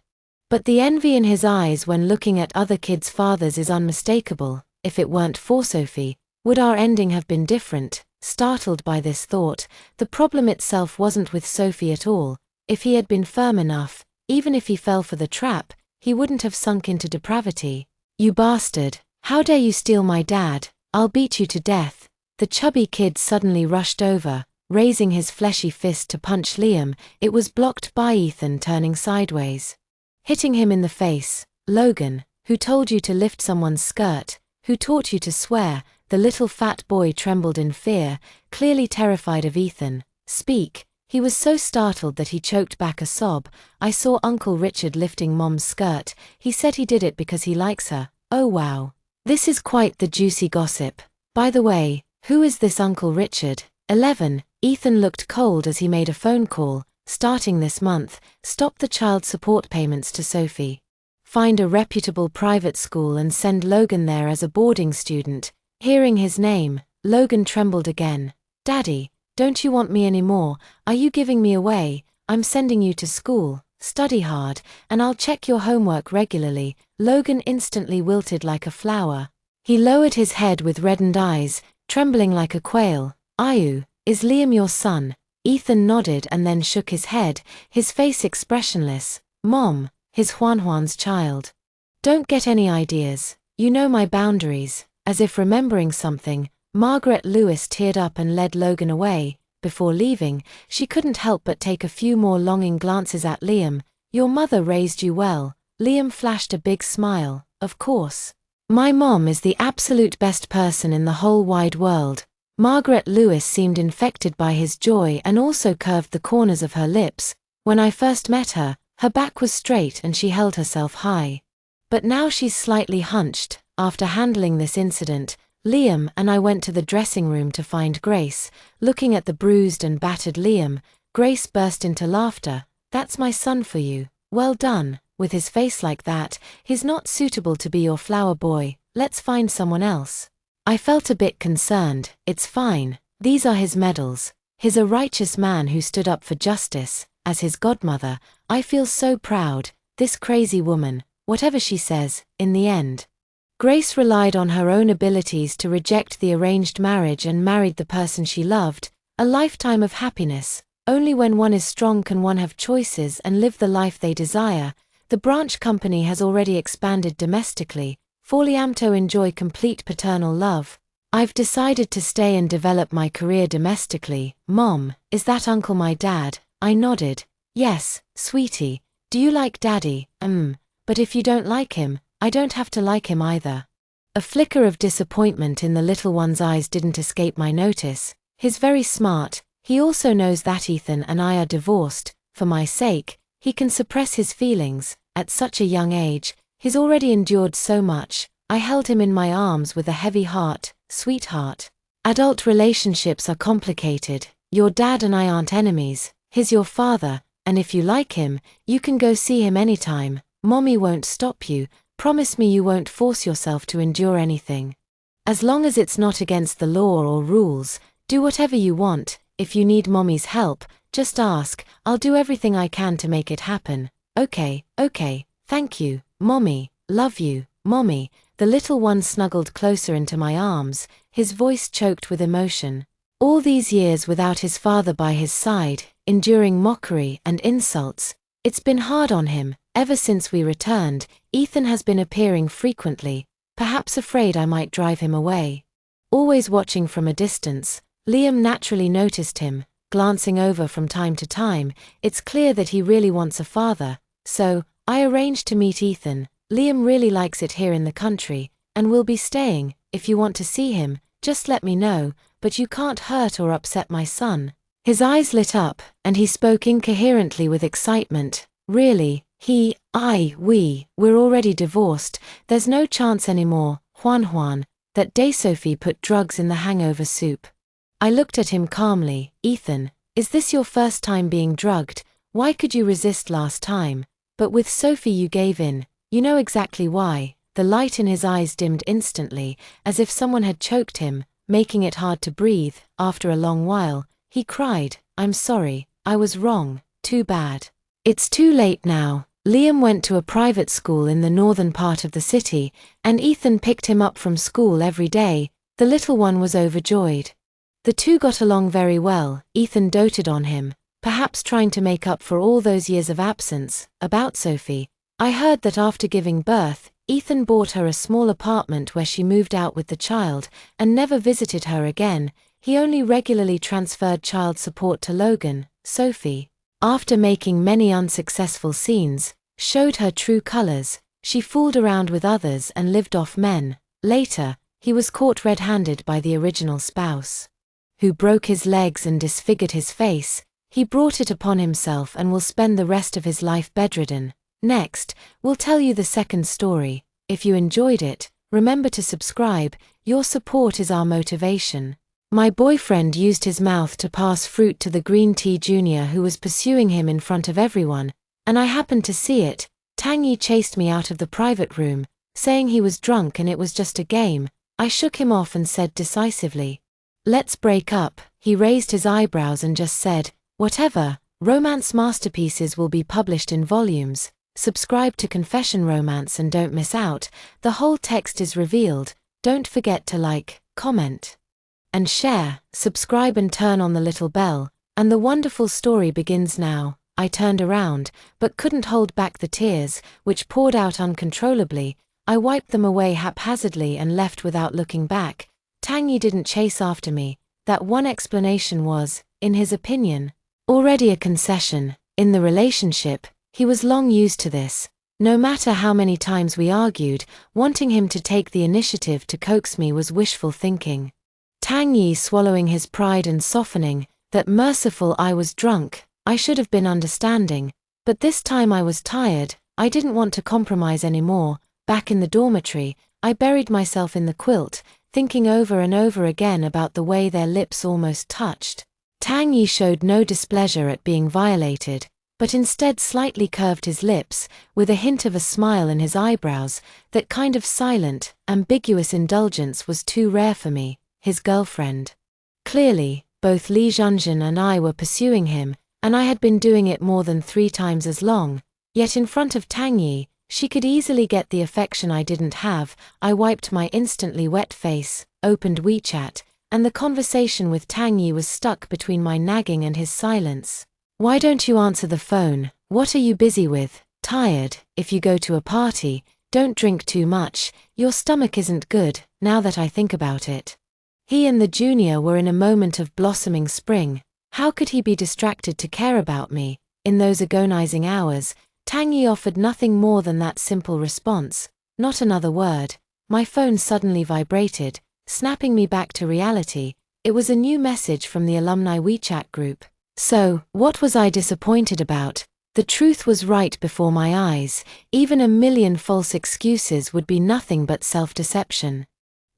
[SPEAKER 1] but the envy in his eyes when looking at other kids' fathers is unmistakable. If it weren't for Sophie, would our ending have been different? Startled by this thought, the problem itself wasn't with Sophie at all. If he had been firm enough, even if he fell for the trap, he wouldn't have sunk into depravity. "You bastard, how dare you steal my dad? I'll beat you to death." The chubby kid suddenly rushed over, raising his fleshy fist to punch Liam. It was blocked by Ethan turning sideways, hitting him in the face. "Logan, who told you to lift someone's skirt? Who taught you to swear?" The little fat boy trembled in fear, clearly terrified of Ethan. "Speak." He was so startled that he choked back a sob. "I saw Uncle Richard lifting Mom's skirt. He said he did it because he likes her." "Oh wow. This is quite the juicy gossip. By the way, who is this Uncle Richard?" 11. Ethan looked cold as he made a phone call. "Starting this month, stop the child support payments to Sophie. Find a reputable private school and send Logan there as a boarding student." Hearing his name, Logan trembled again. "Daddy, don't you want me anymore? Are you giving me away? I'm sending you to school. Study hard, and I'll check your homework regularly." Logan instantly wilted like a flower. He lowered his head with reddened eyes, trembling like a quail. "Ayu, is Liam your son?" Ethan nodded and then shook his head, his face expressionless. "Mom, his Juan's child. Don't get any ideas. You know my boundaries." As if remembering something, Margaret Lewis teared up and led Logan away. Before leaving, she couldn't help but take a few more longing glances at Liam. Your mother raised you well. Liam flashed a big smile. Of course. My mom is the absolute best person in the whole wide world. Margaret Lewis seemed infected by his joy and also curved the corners of her lips. When I first met her, her back was straight and she held herself high. But now she's slightly hunched. After handling this incident, Liam and I went to the dressing room to find Grace. Looking at the bruised and battered Liam, Grace burst into laughter. That's my son for you. Well done. With his face like that, he's not suitable to be your flower boy. Let's find someone else. I felt a bit concerned. It's fine. These are his medals. He's a righteous man who stood up for justice. As his godmother, I feel so proud. This crazy woman, whatever she says, in the end. Grace relied on her own abilities to reject the arranged marriage and married the person she loved. A lifetime of happiness. Only when one is strong can one have choices and live the life they desire. The branch company has already expanded domestically. Foliamto enjoy complete paternal love. I've decided to stay and develop my career domestically. Mom, is that uncle my dad? I nodded. Yes, sweetie. Do you like daddy? But if you don't like him, I don't have to like him either. A flicker of disappointment in the little one's eyes didn't escape my notice. He's very smart. He also knows that Ethan and I are divorced. For my sake, he can suppress his feelings. At such a young age, he's already endured so much. I held him in my arms with a heavy heart. Sweetheart. Adult relationships are complicated. Your dad and I aren't enemies. He's your father, and if you like him, you can go see him anytime. Mommy won't stop you. Promise me you won't force yourself to endure anything. As long as it's not against the law or rules, do whatever you want. If you need Mommy's help, just ask. I'll do everything I can to make it happen. Okay, thank you, Mommy. Love you, Mommy. The little one snuggled closer into my arms, his voice choked with emotion. All these years without his father by his side, enduring mockery and insults, it's been hard on him. Ever since we returned, Ethan has been appearing frequently, perhaps afraid I might drive him away. Always watching from a distance, Liam naturally noticed him, glancing over from time to time. It's clear that he really wants a father, so I arranged to meet Ethan. Liam really likes it here in the country, and will be staying. If you want to see him, just let me know, but you can't hurt or upset my son. His eyes lit up, and he spoke incoherently with excitement. Really? We're already divorced. There's no chance anymore. Juan. That day Sophie put drugs in the hangover soup. I looked at him calmly. Ethan, is this your first time being drugged? Why could you resist last time? But with Sophie you gave in. You know exactly why. The light in his eyes dimmed instantly, as if someone had choked him, making it hard to breathe. After a long while, he cried, I'm sorry, I was wrong, too bad. It's too late now. Liam went to a private school in the northern part of the city, and Ethan picked him up from school every day. The little one was overjoyed. The two got along very well. Ethan doted on him, perhaps trying to make up for all those years of absence. About Sophie, I heard that after giving birth, Ethan bought her a small apartment where she moved out with the child, and never visited her again. He only regularly transferred child support to Logan. Sophie, after making many unsuccessful scenes, showed her true colors. She fooled around with others and lived off men. Later, he was caught red-handed by the original spouse, who broke his legs and disfigured his face. He brought it upon himself and will spend the rest of his life bedridden. Next, we'll tell you the second story. If you enjoyed it, remember to subscribe. Your support is our motivation. My boyfriend used his mouth to pass fruit to the green tea junior who was pursuing him in front of everyone, and I happened to see it. Tangy chased me out of the private room, saying he was drunk and it was just a game. I shook him off and said decisively, let's break up. He raised his eyebrows and just said, whatever. Romance masterpieces will be published in volumes. Subscribe to Confession Romance and don't miss out. The whole text is revealed. Don't forget to like, comment, and share. Subscribe and turn on the little bell. And the wonderful story begins now. I turned around, but couldn't hold back the tears, which poured out uncontrollably. I wiped them away haphazardly and left without looking back. Tangy didn't chase after me. That one explanation was, in his opinion, already a concession. In the relationship, He was long used to this. No matter how many times we argued, wanting him to take the initiative to coax me was wishful thinking. Tang Yi swallowing his pride and softening, that merciful I was drunk, I should have been understanding. But this time I was tired, I didn't want to compromise anymore. Back in the dormitory, I buried myself in the quilt, thinking over and over again about the way their lips almost touched. Tang Yi showed no displeasure at being violated, but instead slightly curved his lips, with a hint of a smile in his eyebrows. That kind of silent, ambiguous indulgence was too rare for me, his girlfriend. Clearly, both Li Junjun and I were pursuing him, and I had been doing it more than 3 times as long. Yet in front of Tang Yi, she could easily get the affection I didn't have. I wiped my instantly wet face, opened WeChat, and the conversation with Tang Yi was stuck between my nagging and his silence. Why don't you answer the phone? What are you busy with? Tired? If you go to a party, don't drink too much. Your stomach isn't good, now that I think about it. He and the junior were in a moment of blossoming spring. How could he be distracted to care about me? In those agonizing hours, Tang Yi offered nothing more than that simple response. Not another word. My phone suddenly vibrated, snapping me back to reality. It was a new message from the alumni WeChat group. So, what was I disappointed about? The truth was right before my eyes. Even a million false excuses would be nothing but self-deception.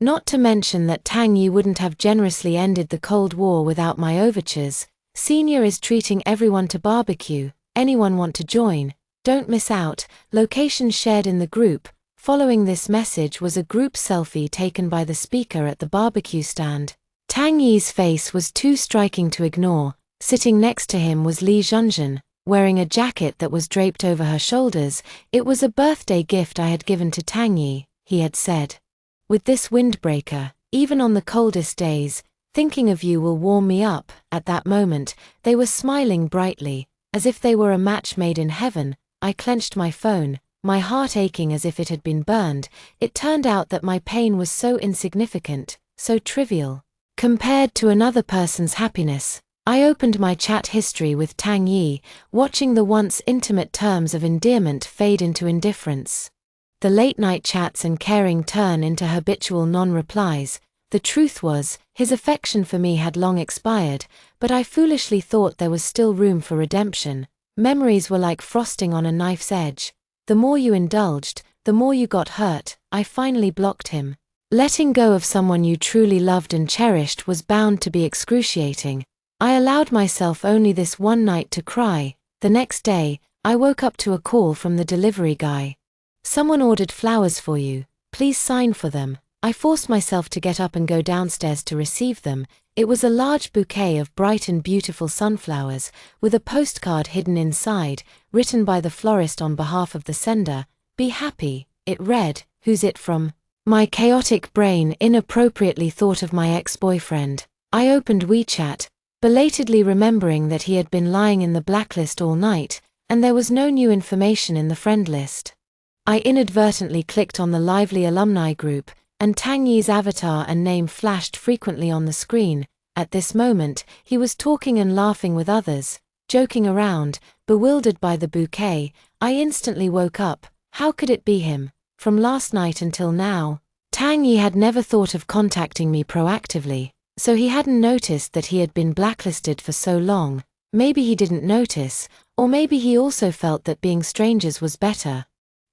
[SPEAKER 1] Not to mention that Tang Yi wouldn't have generously ended the Cold War without my overtures. Senior is treating everyone to barbecue. Anyone want to join? Don't miss out. Location shared in the group. Following this message was a group selfie taken by the speaker at the barbecue stand. Tang Yi's face was too striking to ignore. Sitting next to him was Li Junjun, wearing a jacket that was draped over her shoulders. It was a birthday gift I had given to Tang Yi, he had said. With this windbreaker, even on the coldest days, thinking of you will warm me up. At that moment, they were smiling brightly, as if they were a match made in heaven. I clenched my phone, my heart aching as if it had been burned. It turned out that my pain was so insignificant, so trivial, compared to another person's happiness. I opened my chat history with Tang Yi, watching the once intimate terms of endearment fade into indifference. The late-night chats and caring turn into habitual non-replies. The truth was, his affection for me had long expired, but I foolishly thought there was still room for redemption. Memories were like frosting on a knife's edge. The more you indulged, the more you got hurt. I finally blocked him. Letting go of someone you truly loved and cherished was bound to be excruciating. I allowed myself only this one night to cry. The next day, I woke up to a call from the delivery guy. Someone ordered flowers for you. Please sign for them. I forced myself to get up and go downstairs to receive them. It was a large bouquet of bright and beautiful sunflowers, with a postcard hidden inside, written by the florist on behalf of the sender. Be happy, it read. Who's it from? My chaotic brain inappropriately thought of my ex-boyfriend. I opened WeChat, belatedly remembering that he had been lying in the blacklist all night, and there was no new information in the friend list. I inadvertently clicked on the lively alumni group, and Tang Yi's avatar and name flashed frequently on the screen. At this moment, he was talking and laughing with others, joking around. Bewildered by the bouquet, I instantly woke up. How could it be him? From last night until now, Tang Yi had never thought of contacting me proactively, so he hadn't noticed that he had been blacklisted for so long. Maybe he didn't notice, or maybe he also felt that being strangers was better.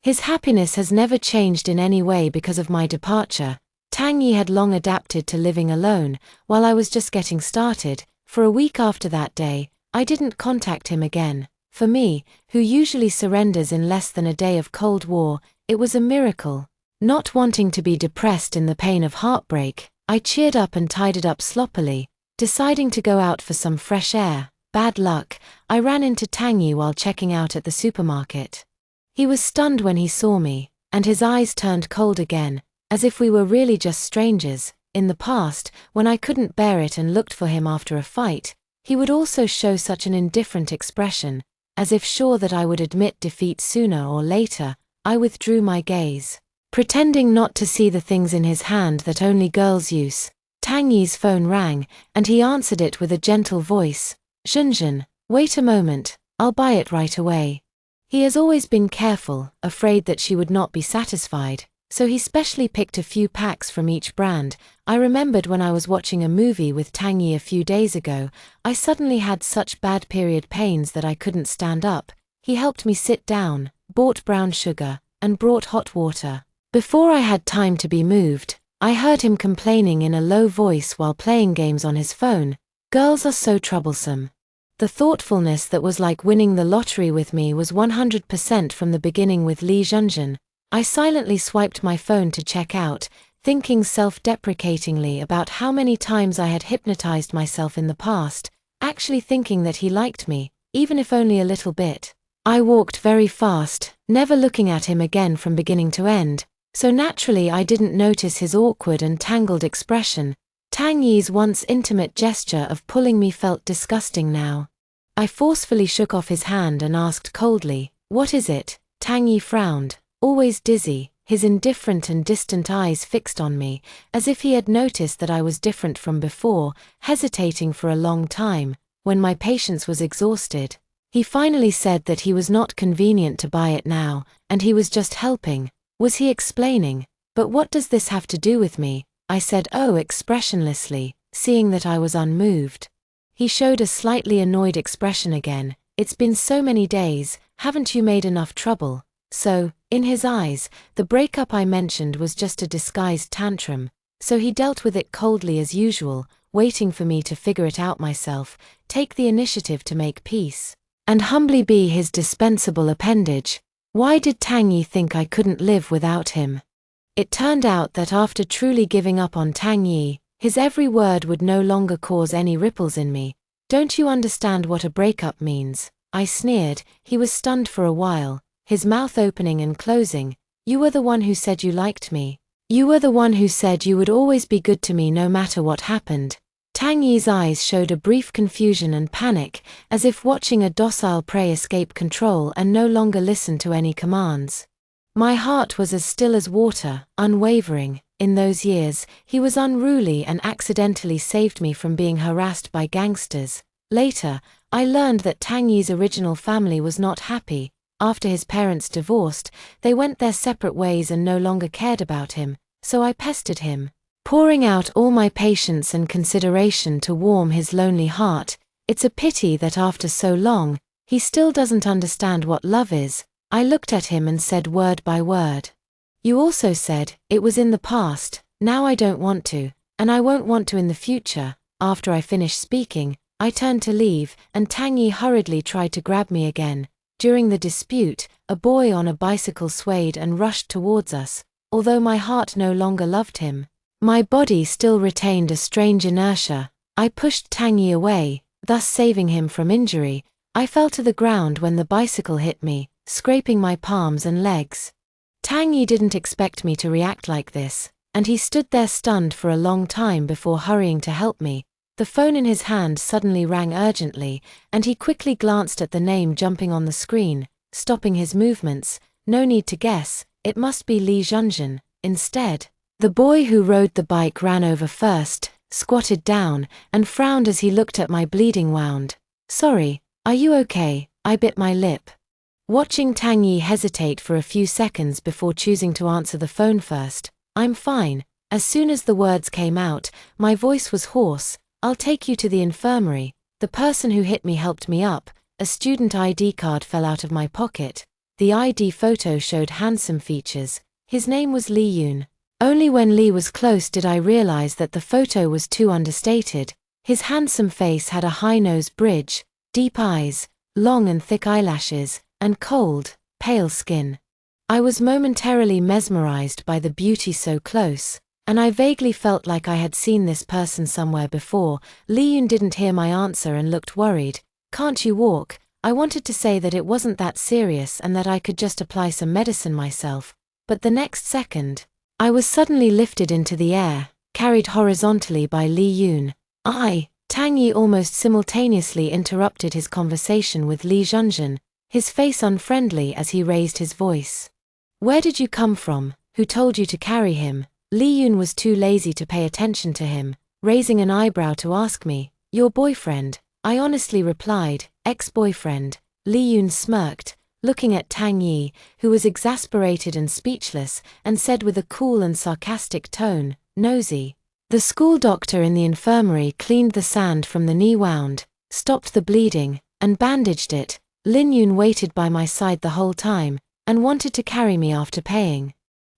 [SPEAKER 1] His happiness has never changed in any way because of my departure. Tang Yi had long adapted to living alone, while I was just getting started. For a week after that day, I didn't contact him again. For me, who usually surrenders in less than a day of Cold War, it was a miracle. Not wanting to be depressed in the pain of heartbreak, I cheered up and tidied up sloppily, deciding to go out for some fresh air. Bad luck, I ran into Tang Yi while checking out at the supermarket. He was stunned when he saw me, and his eyes turned cold again, as if we were really just strangers. In the past, when I couldn't bear it and looked for him after a fight, he would also show such an indifferent expression, as if sure that I would admit defeat sooner or later. I withdrew my gaze, pretending not to see the things in his hand that only girls use. Tang Yi's phone rang, and he answered it with a gentle voice. Junjun, wait a moment, I'll buy it right away. He has always been careful, afraid that she would not be satisfied, so he specially picked a few packs from each brand. I remembered when I was watching a movie with Tang-yi a few days ago, I suddenly had such bad period pains that I couldn't stand up. He helped me sit down, bought brown sugar, and brought hot water. Before I had time to be moved, I heard him complaining in a low voice while playing games on his phone. Girls are so troublesome. The thoughtfulness that was like winning the lottery with me was 100% from the beginning with Lee Junjin. I silently swiped my phone to check out, thinking self-deprecatingly about how many times I had hypnotized myself in the past, actually thinking that he liked me, even if only a little bit. I walked very fast, never looking at him again from beginning to end, so naturally I didn't notice his awkward and tangled expression. Tang Yi's once intimate gesture of pulling me felt disgusting now. I forcefully shook off his hand and asked coldly, "What is it?" Tang Yi frowned, always dizzy, his indifferent and distant eyes fixed on me, as if he had noticed that I was different from before, hesitating for a long time. When my patience was exhausted, he finally said that he was not convenient to buy it now, and he was just helping. Was he explaining? But what does this have to do with me? I said expressionlessly, seeing that I was unmoved. He showed a slightly annoyed expression again. "It's been so many days, haven't you made enough trouble?" So, in his eyes, the breakup I mentioned was just a disguised tantrum, so he dealt with it coldly as usual, waiting for me to figure it out myself, take the initiative to make peace, and humbly be his dispensable appendage. Why did Tang Yi think I couldn't live without him? It turned out that after truly giving up on Tang Yi, his every word would no longer cause any ripples in me. "Don't you understand what a breakup means?" I sneered. He was stunned for a while, his mouth opening and closing. "You were the one who said you liked me. You were the one who said you would always be good to me no matter what happened." Tang Yi's eyes showed a brief confusion and panic, as if watching a docile prey escape control and no longer listen to any commands. My heart was as still as water, unwavering. In those years, he was unruly and accidentally saved me from being harassed by gangsters. Later, I learned that Tang Yi's original family was not happy. After his parents divorced, they went their separate ways and no longer cared about him, so I pestered him, pouring out all my patience and consideration to warm his lonely heart. It's a pity that after so long, he still doesn't understand what love is. I looked at him and said word by word, "You also said, it was in the past, now I don't want to, and I won't want to in the future." After I finished speaking, I turned to leave, and Tang Yi hurriedly tried to grab me again. During the dispute, a boy on a bicycle swayed and rushed towards us. Although my heart no longer loved him, my body still retained a strange inertia. I pushed Tang Yi away, thus saving him from injury. I fell to the ground when the bicycle hit me, scraping my palms and legs. Tang Yi didn't expect me to react like this, and he stood there stunned for a long time before hurrying to help me. The phone in his hand suddenly rang urgently, and he quickly glanced at the name jumping on the screen, stopping his movements. No need to guess, it must be Lee Junjin. Instead, the boy who rode the bike ran over first, squatted down, and frowned as he looked at my bleeding wound. "Sorry, are you okay?" I bit my lip. Watching Tang Yi hesitate for a few seconds before choosing to answer the phone first. "I'm fine." As soon as the words came out, my voice was hoarse. "I'll take you to the infirmary." The person who hit me helped me up. A student ID card fell out of my pocket. The ID photo showed handsome features. His name was Lee Yoon. Only when Lee was close did I realize that the photo was too understated. His handsome face had a high nose bridge, deep eyes, long and thick eyelashes, and cold, pale skin. I was momentarily mesmerized by the beauty so close, and I vaguely felt like I had seen this person somewhere before. Lee Yoon didn't hear my answer and looked worried. "Can't you walk?" I wanted to say that it wasn't that serious and that I could just apply some medicine myself, but the next second, I was suddenly lifted into the air, carried horizontally by Lee Yoon. Tang Yi almost simultaneously interrupted his conversation with Lee Junjin, his face unfriendly as he raised his voice. "Where did you come from? Who told you to carry him?" Lee Yoon was too lazy to pay attention to him, raising an eyebrow to ask me, "Your boyfriend?" I honestly replied, "Ex-boyfriend." Lee Yoon smirked, looking at Tang Yi, who was exasperated and speechless, and said with a cool and sarcastic tone, "Nosy." The school doctor in the infirmary cleaned the sand from the knee wound, stopped the bleeding, and bandaged it. Lin Yun waited by my side the whole time, and wanted to carry me after paying.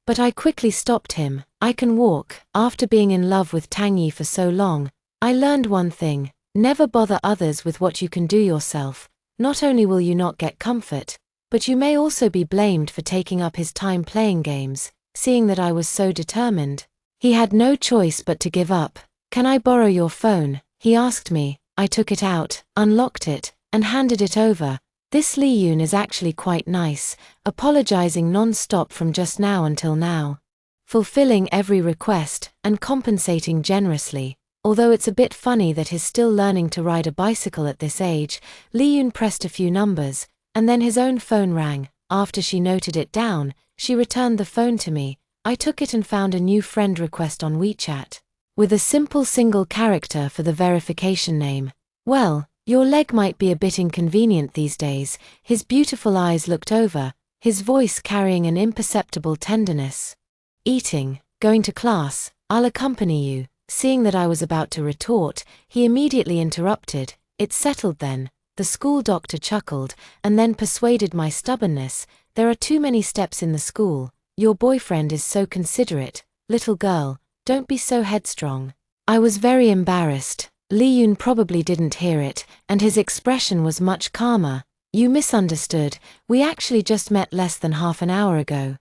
[SPEAKER 1] But I quickly stopped him. I can walk. After being in love with Tang Yi for so long, I learned one thing: never bother others with what you can do yourself. Not only will you not get comfort, but you may also be blamed for taking up his time playing games. Seeing that I was so determined, he had no choice but to give up. "Can I borrow your phone?" he asked me. I took it out, unlocked it, and handed it over. This Li Yun is actually quite nice, apologizing non-stop from just now until now, fulfilling every request, and compensating generously. Although it's a bit funny that he's still learning to ride a bicycle at this age. Li Yun pressed a few numbers, and then his own phone rang. After she noted it down, she returned the phone to me. I took it and found a new friend request on WeChat, with a simple single character for the verification name. "Well, your leg might be a bit inconvenient these days." His beautiful eyes looked over, his voice carrying an imperceptible tenderness. "Eating, going to class, I'll accompany you." Seeing that I was about to retort, he immediately interrupted. "It's settled then." The school doctor chuckled, and then persuaded my stubbornness. "There are too many steps in the school. Your boyfriend is so considerate. Little girl, don't be so headstrong." I was very embarrassed. Li Yun probably didn't hear it, and his expression was much calmer. "You misunderstood. We actually just met less than half an hour ago."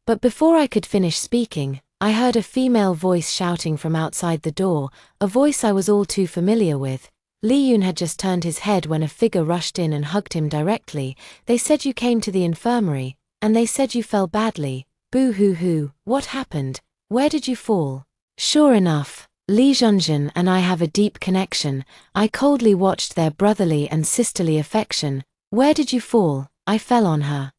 [SPEAKER 1] But before I could finish speaking, I heard a female voice shouting from outside the door, a voice I was all too familiar with. Li Yun had just turned his head when a figure rushed in and hugged him directly. "They said you came to the infirmary, and they said you fell badly." "Boo-hoo-hoo, what happened? Where did you fall?" Sure enough, Li Zhenzhen and I have a deep connection. I coldly watched their brotherly and sisterly affection. "Where did you fall?" "I fell on her.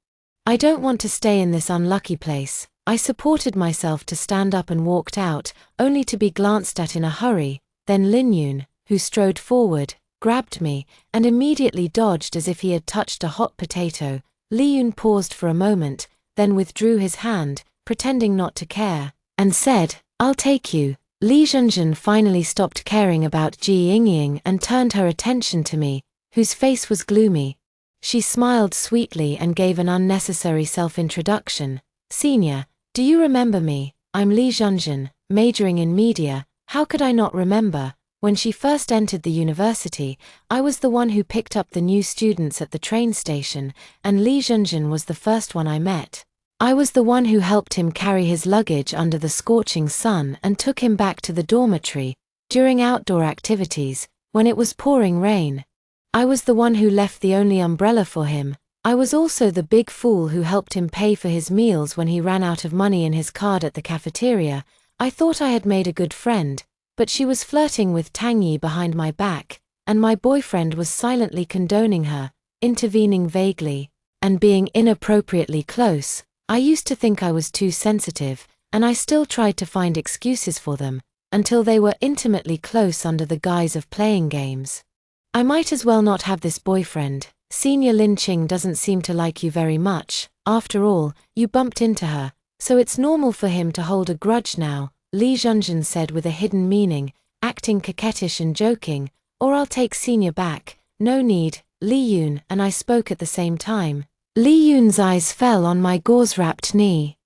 [SPEAKER 1] I don't want to stay in this unlucky place." I supported myself to stand up and walked out, only to be glanced at in a hurry. Then Lin Yun, who strode forward, grabbed me, and immediately dodged as if he had touched a hot potato. Li Yun paused for a moment, then withdrew his hand, pretending not to care, and said, "I'll take you." Li Zhenzhen finally stopped caring about Ji Yingying and turned her attention to me, whose face was gloomy. She smiled sweetly and gave an unnecessary self-introduction. "Senior, do you remember me? I'm Li Zhenzhen, majoring in media." How could I not remember? When she first entered the university, I was the one who picked up the new students at the train station, and Li Zhenzhen was the first one I met. I was the one who helped him carry his luggage under the scorching sun and took him back to the dormitory during outdoor activities, when it was pouring rain. I was the one who left the only umbrella for him. I was also the big fool who helped him pay for his meals when he ran out of money in his card at the cafeteria. I thought I had made a good friend, but she was flirting with Tang Yi behind my back, and my boyfriend was silently condoning her, intervening vaguely, and being inappropriately close. I used to think I was too sensitive, and I still tried to find excuses for them, until they were intimately close under the guise of playing games. I might as well not have this boyfriend. Senior Lin Qing doesn't seem to like you very much. After all, you bumped into her, so it's normal for him to hold a grudge now, Li Zhenzhen said with a hidden meaning, acting coquettish and joking. "Or I'll take Senior back." "No need." Li Yun and I spoke at the same time. Li Yun's eyes fell on my gauze-wrapped knee,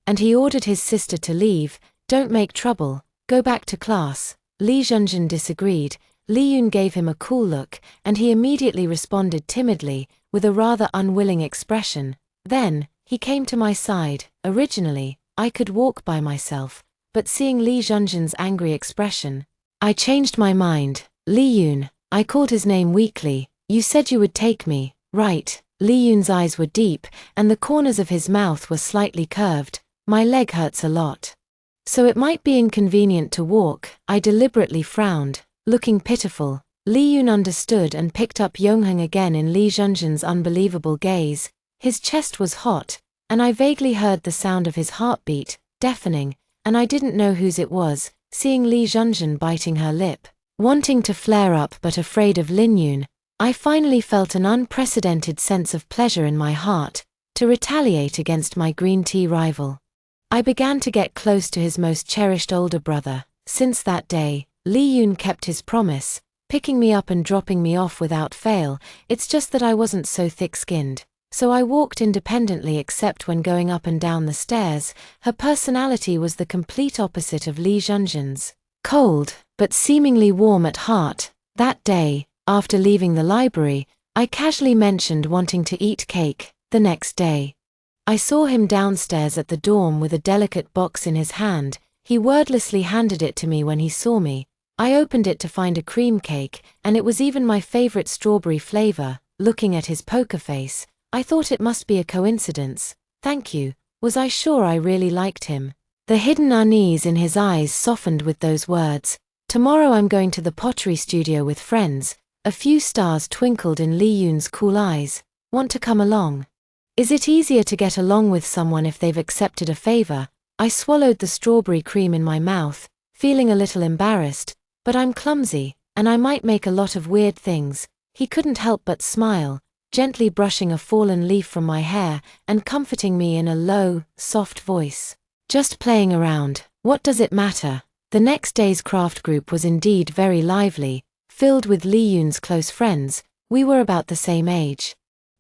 [SPEAKER 1] and he ordered his sister to leave. "Don't make trouble. Go back to class." Li Zhenzhen disagreed. Li Yun gave him a cool look, and he immediately responded timidly, with a rather unwilling expression. Then, he came to my side. Originally, I could walk by myself, but seeing Li Zhenzhen's angry expression, I changed my mind. "Li Yun," I called his name weakly, "you said you would take me, right?" Li Yun's eyes were deep, and the corners of his mouth were slightly curved. "My leg hurts a lot, so it might be inconvenient to walk." I deliberately frowned, looking pitiful. Li Yun understood and picked up Yongheng again in Li Zhenzhen's unbelievable gaze. His chest was hot, and I vaguely heard the sound of his heartbeat, deafening, and I didn't know whose it was. Seeing Li Zhenzhen biting her lip, wanting to flare up but afraid of Lin Yun, I finally felt an unprecedented sense of pleasure in my heart to retaliate against my green tea rival. I began to get close to his most cherished older brother. Since that day, Lee Yoon kept his promise, picking me up and dropping me off without fail. It's just that I wasn't so thick-skinned. So I walked independently except when going up and down the stairs. Her personality was the complete opposite of Lee Junjun's. Cold, but seemingly warm at heart. That day, after leaving the library, I casually mentioned wanting to eat cake. The next day, I saw him downstairs at the dorm with a delicate box in his hand. He wordlessly handed it to me when he saw me. I opened it to find a cream cake, and it was even my favorite strawberry flavor. Looking at his poker face, I thought it must be a coincidence. Thank you. Was I sure I really liked him? The hidden unease in his eyes softened with those words. Tomorrow I'm going to the pottery studio with friends. A few stars twinkled in Lee Yoon's cool eyes. Want to come along? Is it easier to get along with someone if they've accepted a favor? I swallowed the strawberry cream in my mouth, feeling a little embarrassed, but I'm clumsy, and I might make a lot of weird things. He couldn't help but smile, gently brushing a fallen leaf from my hair and comforting me in a low, soft voice. Just playing around, what does it matter? The next day's craft group was indeed very lively, filled with Lee Yoon's close friends. We were about the same age,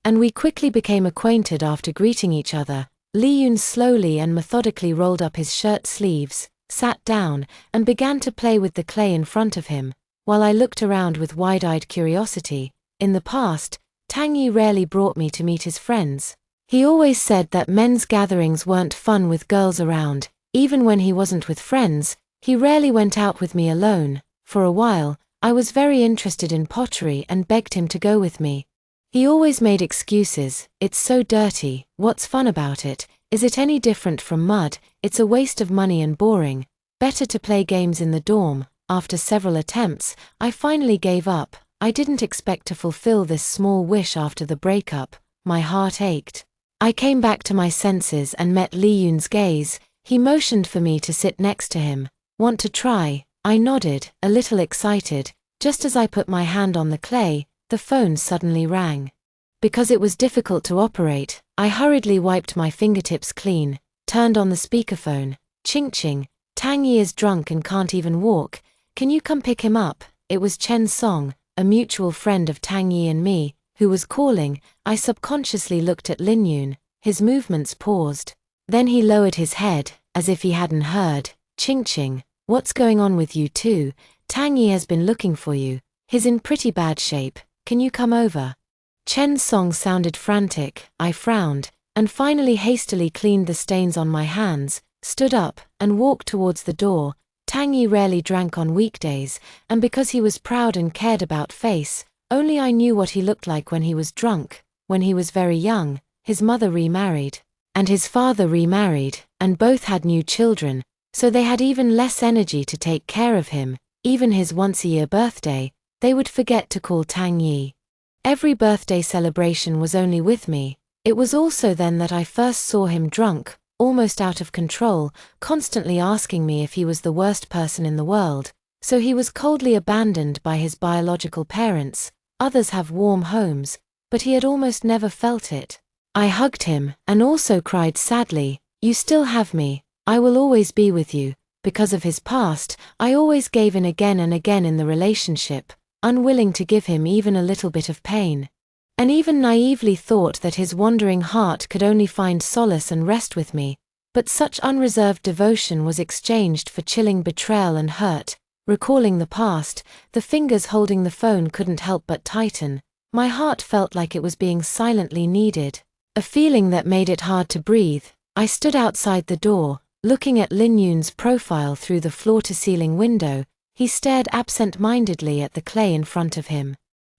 [SPEAKER 1] and we quickly became acquainted after greeting each other. Lee Yoon slowly and methodically rolled up his shirt sleeves, sat down, and began to play with the clay in front of him, while I looked around with wide-eyed curiosity. In the past, Tang Yi rarely brought me to meet his friends. He always said that men's gatherings weren't fun with girls around. Even when he wasn't with friends, he rarely went out with me alone. For a while, I was very interested in pottery and begged him to go with me. He always made excuses. It's so dirty. What's fun about it? Is it any different from mud? It's a waste of money and boring. Better to play games in the dorm. After several attempts, I finally gave up. I didn't expect to fulfill this small wish after the breakup. My heart ached. I came back to my senses and met Lee Yoon's gaze. He motioned for me to sit next to him. Want to try? I nodded, a little excited. Just as I put my hand on the clay, the phone suddenly rang. Because it was difficult to operate, I hurriedly wiped my fingertips clean, turned on the speakerphone. Ching ching, Tang Yi is drunk and can't even walk. Can you come pick him up? It was Chen Song, a mutual friend of Tang Yi and me, who was calling. I subconsciously looked at Lin Yoon. His movements paused. Then he lowered his head, as if he hadn't heard. Ching ching, what's going on with you two? Tang Yi has been looking for you. He's in pretty bad shape. Can you come over? Chen Song sounded frantic. I frowned, and finally hastily cleaned the stains on my hands, stood up, and walked towards the door. Tang Yi rarely drank on weekdays, and because he was proud and cared about face, only I knew what he looked like when he was drunk. When he was very young, his mother remarried, and his father remarried, and both had new children, so they had even less energy to take care of him. Even his once-a-year birthday, they would forget to call Tang Yi. Every birthday celebration was only with me. It was also then that I first saw him drunk, almost out of control, constantly asking me if he was the worst person in the world. So he was coldly abandoned by his biological parents. Others have warm homes, but he had almost never felt it. I hugged him, and also cried sadly, "You still have me. I will always be with you." Because of his past, I always gave in again and again in the relationship, unwilling to give him even a little bit of pain. And even naively thought that his wandering heart could only find solace and rest with me. But such unreserved devotion was exchanged for chilling betrayal and hurt. Recalling the past, the fingers holding the phone couldn't help but tighten. My heart felt like it was being silently needed. A feeling that made it hard to breathe. I stood outside the door, looking at Lin Yoon's profile through the floor-to-ceiling window. He stared absent-mindedly at the clay in front of him.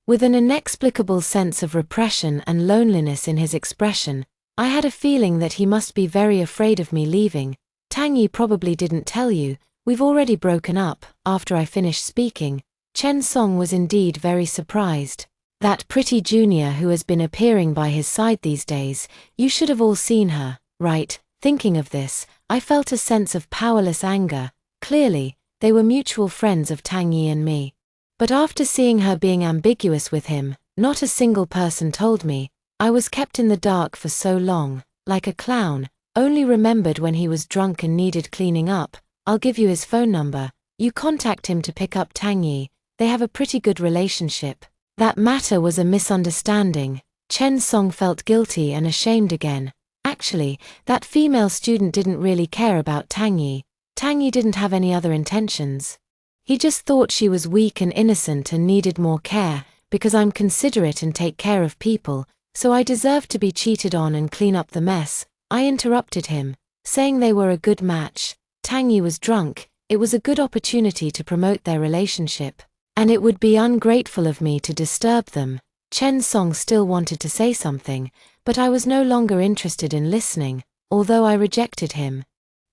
[SPEAKER 1] With an inexplicable sense of repression and loneliness in his expression, I had a feeling that he must be very afraid of me leaving. "Tang Yi probably didn't tell you, we've already broken up." After I finished speaking, Chen Song was indeed very surprised. "That pretty junior who has been appearing by his side these days, you should have all seen her, right?" Thinking of this, I felt a sense of powerless anger. Clearly, they were mutual friends of Tang Yi and me. But after seeing her being ambiguous with him, Not a single person told me. I was kept in the dark for so long, like a clown, only remembered when he was drunk and needed cleaning up. I'll give you his phone number. You contact him to pick up Tang-yi. They have a pretty good relationship. That matter was a misunderstanding. Chen Song felt guilty and ashamed again. Actually, that female student didn't really care about Tang-yi. Tang-yi didn't have any other intentions. He just thought she was weak and innocent and needed more care, because I'm considerate and take care of people, so I deserved to be cheated on and clean up the mess. I interrupted him, saying they were a good match. Tang-yi was drunk. It was a good opportunity to promote their relationship, and it would be ungrateful of me to disturb them. Chen Song still wanted to say something, but I was no longer interested in listening, although I rejected him.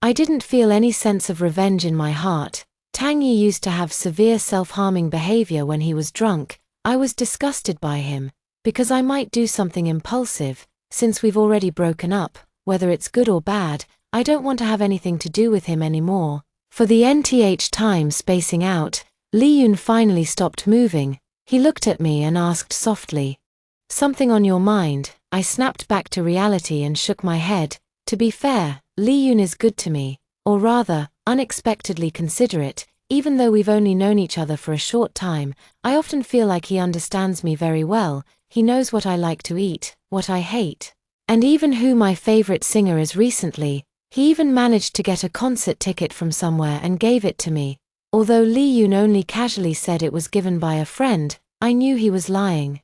[SPEAKER 1] I didn't feel any sense of revenge in my heart. Tang-yi used to have severe self-harming behavior when he was drunk. I was disgusted by him, because I might do something impulsive. Since we've already broken up, whether it's good or bad, I don't want to have anything to do with him anymore. For the nth time spacing out, Lee Yoon finally stopped moving. He looked at me and asked softly, "Something on your mind?" I snapped back to reality and shook my head. To be fair, Lee Yoon is good to me, or rather, unexpectedly considerate. Even though we've only known each other for a short time, I often feel like he understands me very well. He knows what I like to eat, what I hate, and even who my favorite singer is recently. He even managed to get a concert ticket from somewhere and gave it to me. Although Lee Yoon only casually said it was given by a friend, I knew he was lying.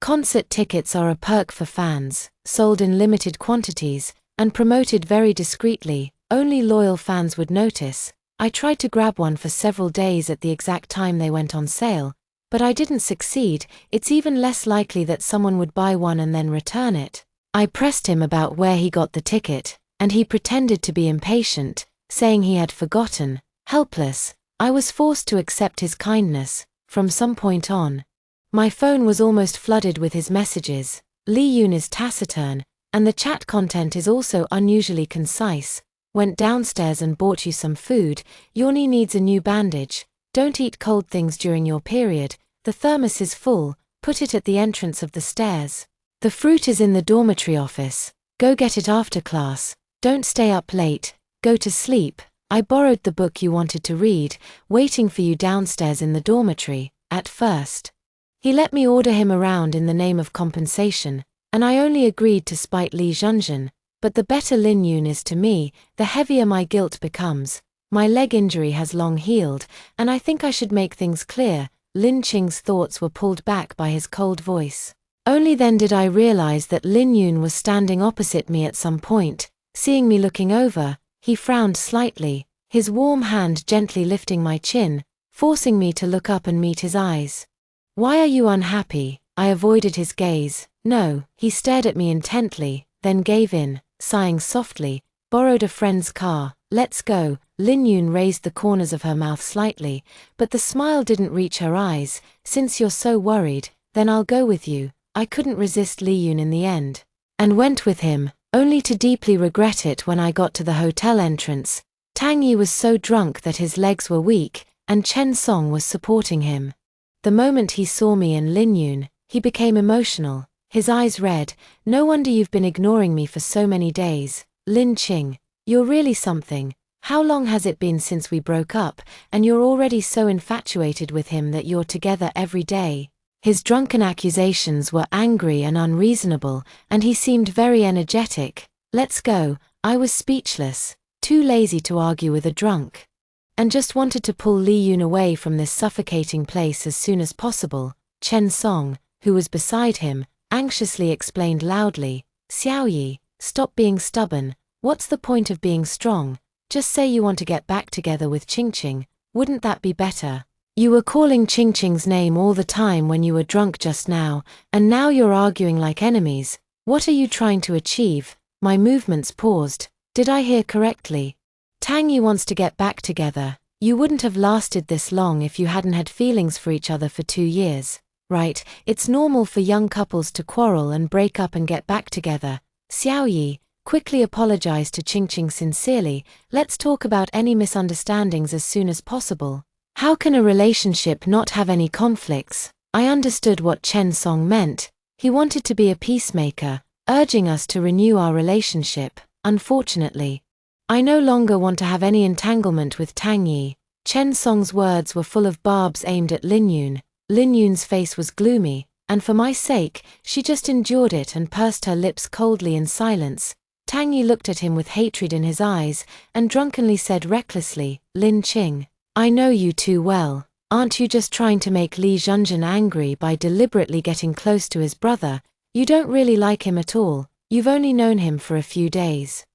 [SPEAKER 1] Concert tickets are a perk for fans, sold in limited quantities, and promoted very discreetly. Only loyal fans would notice. I tried to grab one for several days at the exact time they went on sale, but I didn't succeed. It's even less likely that someone would buy one and then return it. I pressed him about where he got the ticket, and he pretended to be impatient, saying he had forgotten. Helpless, I was forced to accept his kindness. From some point on, my phone was almost flooded with his messages. Lee Yoon is taciturn, and the chat content is also unusually concise. Went downstairs and bought you some food. Your knee needs a new bandage. Don't eat cold things during your period. The thermos is full. Put it at the entrance of the stairs. The fruit is in the dormitory office. Go get it after class. Don't stay up late. Go to sleep. I borrowed the book you wanted to read, waiting for you downstairs in the dormitory. At first, he let me order him around in the name of compensation, and I only agreed to spite Lee Junjun. But the better Lin Yoon is to me, the heavier my guilt becomes. My leg injury has long healed, and I think I should make things clear. Lin Qing's thoughts were pulled back by his cold voice. Only then did I realize that Lin Yoon was standing opposite me at some point. Seeing me looking over, he frowned slightly, his warm hand gently lifting my chin, forcing me to look up and meet his eyes. "Why are you unhappy?" I avoided his gaze. "No." He stared at me intently, then gave in, sighing softly. "Borrowed a friend's car. Let's go." Lin Yoon raised the corners of her mouth slightly, but the smile didn't reach her eyes. "Since you're so worried, then I'll go with you." I couldn't resist Lee Yoon in the end, and went with him, only to deeply regret it when I got to the hotel entrance. Tang-yi was so drunk that his legs were weak, and Chen Song was supporting him. The moment he saw me and Lin Yoon, he became emotional, his eyes red. "No wonder you've been ignoring me for so many days. Lin Qing, you're really something. How long has it been since we broke up, and you're already so infatuated with him that you're together every day?" His drunken accusations were angry and unreasonable, and he seemed very energetic. "Let's go." I was speechless, too lazy to argue with a drunk, and just wanted to pull Lee Yoon away from this suffocating place as soon as possible. Chen Song, who was beside him, anxiously explained loudly, "Xiao Yi, stop being stubborn. What's the point of being strong? Just say you want to get back together with Qingqing. Wouldn't that be better? You were calling Qingqing's name all the time when you were drunk just now, and now you're arguing like enemies. What are you trying to achieve?" My movements paused. Did I hear correctly? Tang-yi wants to get back together. You wouldn't have lasted this long if you hadn't had feelings for each other for 2 years, right? It's normal for young couples to quarrel and break up and get back together. Xiao Yi quickly apologized to Qingqing sincerely. "Let's talk about any misunderstandings as soon as possible. How can a relationship not have any conflicts?" I understood what Chen Song meant. He wanted to be a peacemaker, urging us to renew our relationship. Unfortunately, I no longer want to have any entanglement with Tang Yi. Chen Song's words were full of barbs aimed at Lin Yun. Lin Yun's face was gloomy, and for my sake, she just endured it and pursed her lips coldly in silence. Tang Yi looked at him with hatred in his eyes, and drunkenly said recklessly, "Lin Qing, I know you too well. Aren't you just trying to make Li Zhenzhen angry by deliberately getting close to his brother? You don't really like him at all, you've only known him for a few days.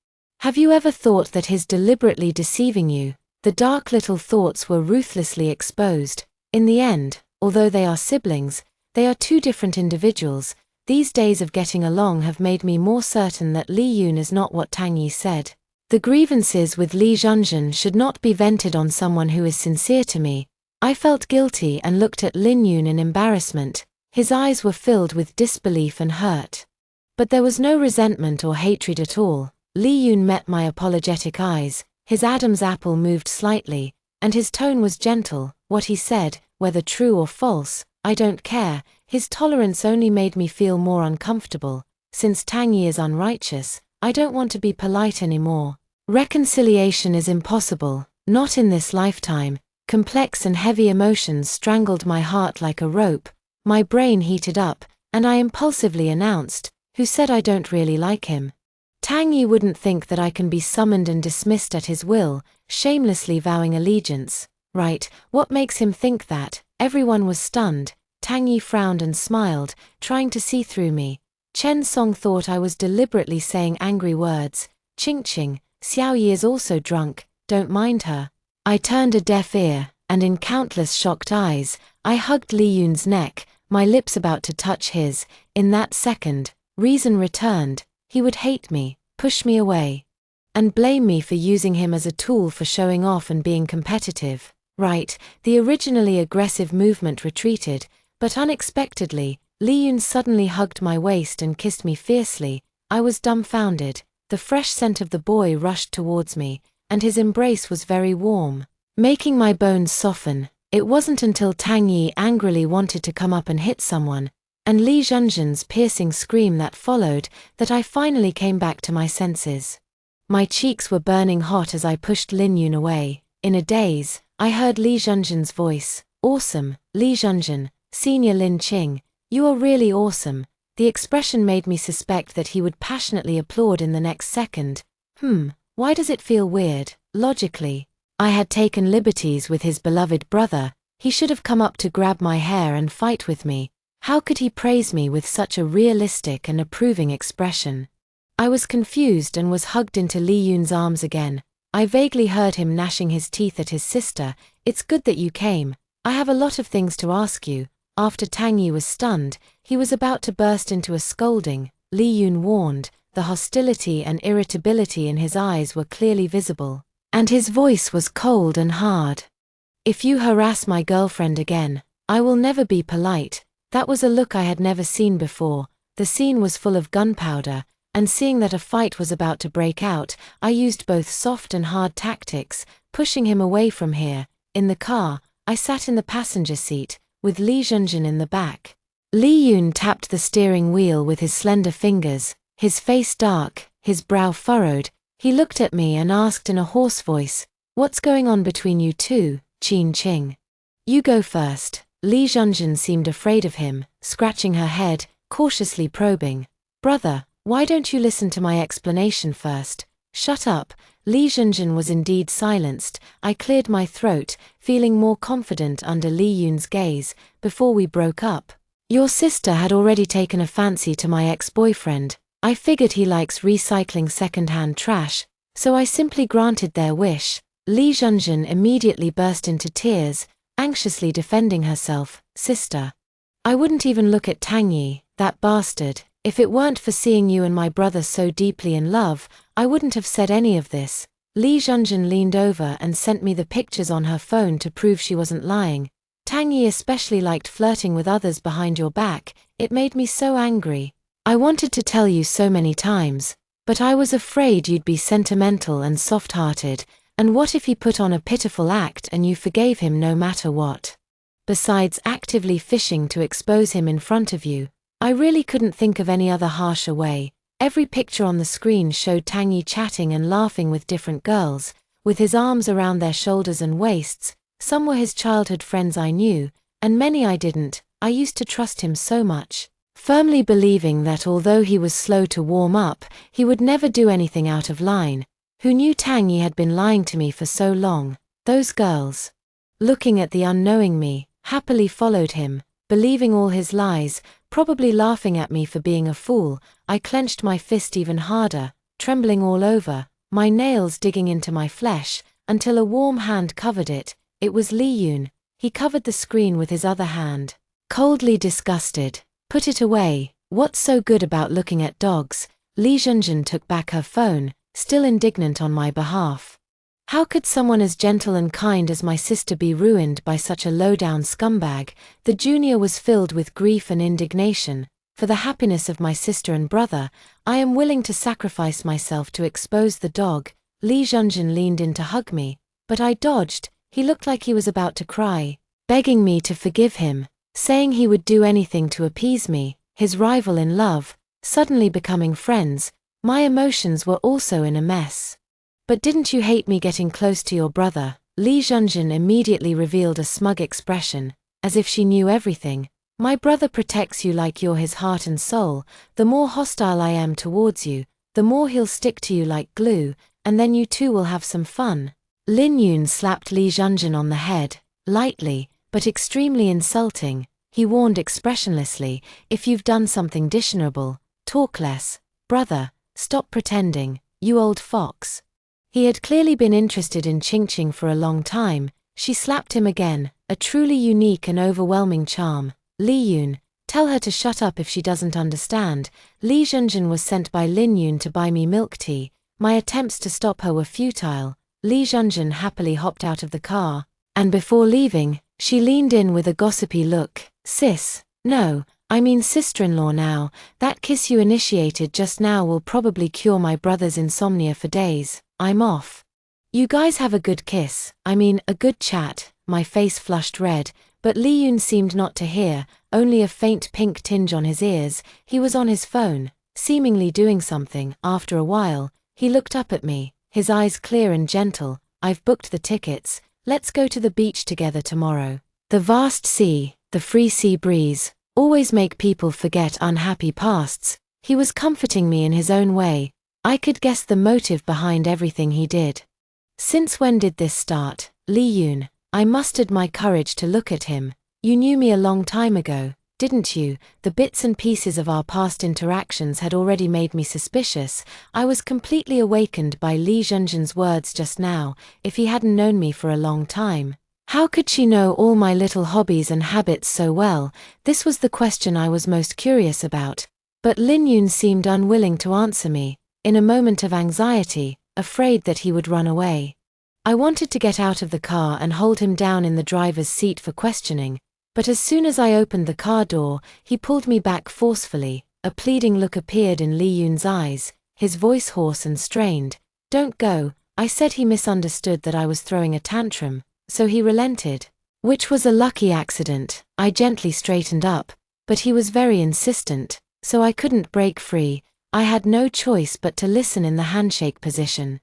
[SPEAKER 1] Have you ever thought that he's deliberately deceiving you?" The dark little thoughts were ruthlessly exposed. In the end, although they are siblings, they are two different individuals. These days of getting along have made me more certain that Li Yun is not what Tang Yi said. The grievances with Li Zhenzhen should not be vented on someone who is sincere to me. I felt guilty and looked at Lin Yun in embarrassment. His eyes were filled with disbelief and hurt. But there was no resentment or hatred at all. Li Yun met my apologetic eyes, his Adam's apple moved slightly, and his tone was gentle. What he said, whether true or false, I don't care. His tolerance only made me feel more uncomfortable. Since Tang Yi is unrighteous, I don't want to be polite anymore. Reconciliation is impossible, not in this lifetime. Complex and heavy emotions strangled my heart like a rope. My brain heated up, and I impulsively announced, "Who said I don't really like him?" Tang Yi wouldn't think that I can be summoned and dismissed at his will, shamelessly vowing allegiance. Right, what makes him think that? Everyone was stunned. Tang Yi frowned and smiled, trying to see through me. Chen Song thought I was deliberately saying angry words. Ching, Xiao Yi is also drunk, don't mind her. I turned a deaf ear, and in countless shocked eyes, I hugged Li Yun's neck, my lips about to touch his. In that second, reason returned. He would hate me, push me away, and blame me for using him as a tool for showing off and being competitive. Right, the originally aggressive movement retreated, but unexpectedly, Li Yun suddenly hugged my waist and kissed me fiercely. I was dumbfounded. The fresh scent of the boy rushed towards me, and his embrace was very warm, making my bones soften. It wasn't until Tang Yi angrily wanted to come up and hit someone, and Li Zhenzhen's piercing scream that followed, that I finally came back to my senses. My cheeks were burning hot as I pushed Lin Yun away. In a daze, I heard Li Zhenzhen's voice. "Awesome, Li Zhenzhen, Senior Lin Qing, you are really awesome." The expression made me suspect that he would passionately applaud in the next second. Why does it feel weird? Logically, I had taken liberties with his beloved brother. He should have come up to grab my hair and fight with me. How could he praise me with such a realistic and approving expression? I was confused and was hugged into Li Yun's arms again. I vaguely heard him gnashing his teeth at his sister. "It's good that you came. I have a lot of things to ask you." After Tang Yi was stunned, he was about to burst into a scolding. Li Yun warned. The hostility and irritability in his eyes were clearly visible, and his voice was cold and hard. "If you harass my girlfriend again, I will never be polite." That was a look I had never seen before. The scene was full of gunpowder, and seeing that a fight was about to break out, I used both soft and hard tactics, pushing him away from here. In the car, I sat in the passenger seat, with Li Zhenzhen in the back. Li Yun tapped the steering wheel with his slender fingers, his face dark, his brow furrowed. He looked at me and asked in a hoarse voice, "What's going on between you two, Qin Qing?" "You go first." Li Zhenzhen seemed afraid of him, scratching her head, cautiously probing. "Brother, why don't you listen to my explanation first?" "Shut up." Li Zhenzhen was indeed silenced. I cleared my throat, feeling more confident under Li Yun's gaze. "Before we broke up, your sister had already taken a fancy to my ex-boyfriend. I figured he likes recycling second-hand trash, so I simply granted their wish." Li Zhenzhen immediately burst into tears, anxiously defending herself. "Sister, I wouldn't even look at Tang Yi, that bastard. If it weren't for seeing you and my brother so deeply in love, I wouldn't have said any of this." Li Zhenzhen leaned over and sent me the pictures on her phone to prove she wasn't lying. "Tang Yi especially liked flirting with others behind your back. It made me so angry. I wanted to tell you so many times, but I was afraid you'd be sentimental and soft-hearted, and what if he put on a pitiful act and you forgave him no matter what?" besides actively fishing to expose him in front of you. I really couldn't think of any other harsher way. Every picture on the screen showed Tangy chatting and laughing with different girls, with his arms around their shoulders and waists. Some were his childhood friends I knew, and many I didn't. I used to trust him so much, firmly believing that although he was slow to warm up, he would never do anything out of line. Who knew Tangy had been lying to me for so long? Those girls, looking at the unknowing me, happily followed him, believing all his lies, probably laughing at me for being a fool. I clenched my fist even harder, trembling all over, my nails digging into my flesh, until a warm hand covered it. It was Lee Yoon. He covered the screen with his other hand. Coldly disgusted. Put it away. What's so good about looking at dogs? Lee Junjun took back her phone, still indignant on my behalf. How could someone as gentle and kind as my sister be ruined by such a low-down scumbag? The junior was filled with grief and indignation. For the happiness of my sister and brother, I am willing to sacrifice myself to expose the dog. Lee Junjun leaned in to hug me, but I dodged. He looked like he was about to cry, begging me to forgive him, saying he would do anything to appease me, his rival in love, suddenly becoming friends. My emotions were also in a mess. But didn't you hate me getting close to your brother? Lee Junjun immediately revealed a smug expression, as if she knew everything. My brother protects you like you're his heart and soul. The more hostile I am towards you, the more he'll stick to you like glue, and then you two will have some fun. Lin Yoon slapped Lee Junjun on the head, lightly, but extremely insulting. He warned expressionlessly, if you've done something dishonorable, talk less. Brother, stop pretending, you old fox. He had clearly been interested in Ching Ching for a long time. She slapped him again, a truly unique and overwhelming charm. Lee Yoon, tell her to shut up if she doesn't understand. Lee Junjun was sent by Lin Yoon to buy me milk tea. My attempts to stop her were futile. Lee Junjun happily hopped out of the car, and before leaving, she leaned in with a gossipy look. Sis, no, I mean sister-in-law now, that kiss you initiated just now will probably cure my brother's insomnia for days. I'm off. You guys have a good kiss, I mean a good chat. My face flushed red, but Lee Yoon seemed not to hear, only a faint pink tinge on his ears. He was on his phone, seemingly doing something. After a while, he looked up at me, his eyes clear and gentle. I've booked the tickets, let's go to the beach together tomorrow. The vast sea, the free sea breeze, always make people forget unhappy pasts. He was comforting me in his own way. I could guess the motive behind everything he did. Since when did this start? Lee Yoon. I mustered my courage to look at him. You knew me a long time ago, didn't you? The bits and pieces of our past interactions had already made me suspicious. I was completely awakened by Lee Junjun's words just now. If he hadn't known me for a long time, how could she know all my little hobbies and habits so well? This was the question I was most curious about. But Lin Yoon seemed unwilling to answer me. In a moment of anxiety, afraid that he would run away. I wanted to get out of the car and hold him down in the driver's seat for questioning, but as soon as I opened the car door, he pulled me back forcefully. A pleading look appeared in Lee Yoon's eyes, his voice hoarse and strained. Don't go. I said he misunderstood that I was throwing a tantrum, so he relented. Which was a lucky accident. I gently straightened up, but he was very insistent, so I couldn't break free. I had no choice but to listen in the handshake position.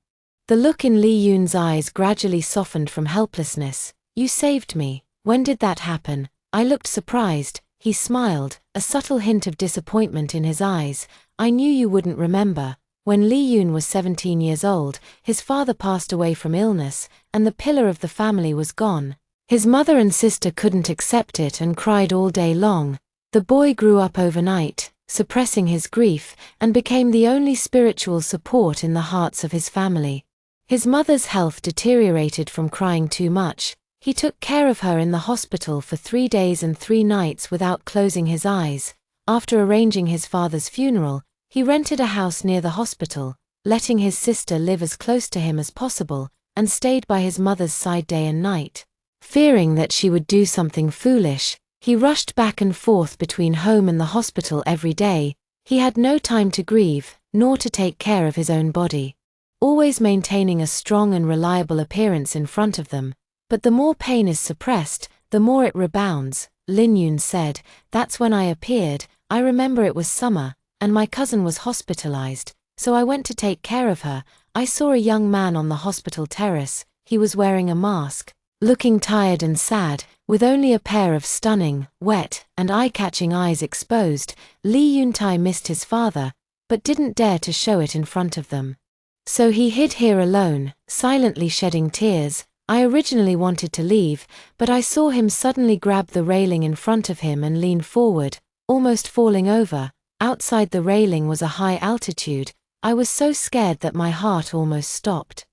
[SPEAKER 1] The look in Lee Yoon's eyes gradually softened from helplessness. You saved me. When did that happen? I looked surprised. He smiled, a subtle hint of disappointment in his eyes. I knew you wouldn't remember. When Lee Yoon was 17 years old, his father passed away from illness, and the pillar of the family was gone. His mother and sister couldn't accept it and cried all day long. The boy grew up overnight, suppressing his grief, and became the only spiritual support in the hearts of his family. His mother's health deteriorated from crying too much. He took care of her in the hospital for 3 days and 3 nights without closing his eyes. After arranging his father's funeral, he rented a house near the hospital, letting his sister live as close to him as possible, and stayed by his mother's side day and night. Fearing that she would do something foolish, he rushed back and forth between home and the hospital every day. He had no time to grieve, nor to take care of his own body, always maintaining a strong and reliable appearance in front of them. But the more pain is suppressed, the more it rebounds, Lin Yun said. That's when I appeared. I remember it was summer, and my cousin was hospitalized, so I went to take care of her. I saw a young man on the hospital terrace. He was wearing a mask, looking tired and sad, with only a pair of stunning, wet, and eye-catching eyes exposed. Lee Yun-tai missed his father, but didn't dare to show it in front of them. So he hid here alone, silently shedding tears. I originally wanted to leave, but I saw him suddenly grab the railing in front of him and lean forward, almost falling over. Outside the railing was a high altitude. I was so scared that my heart almost stopped.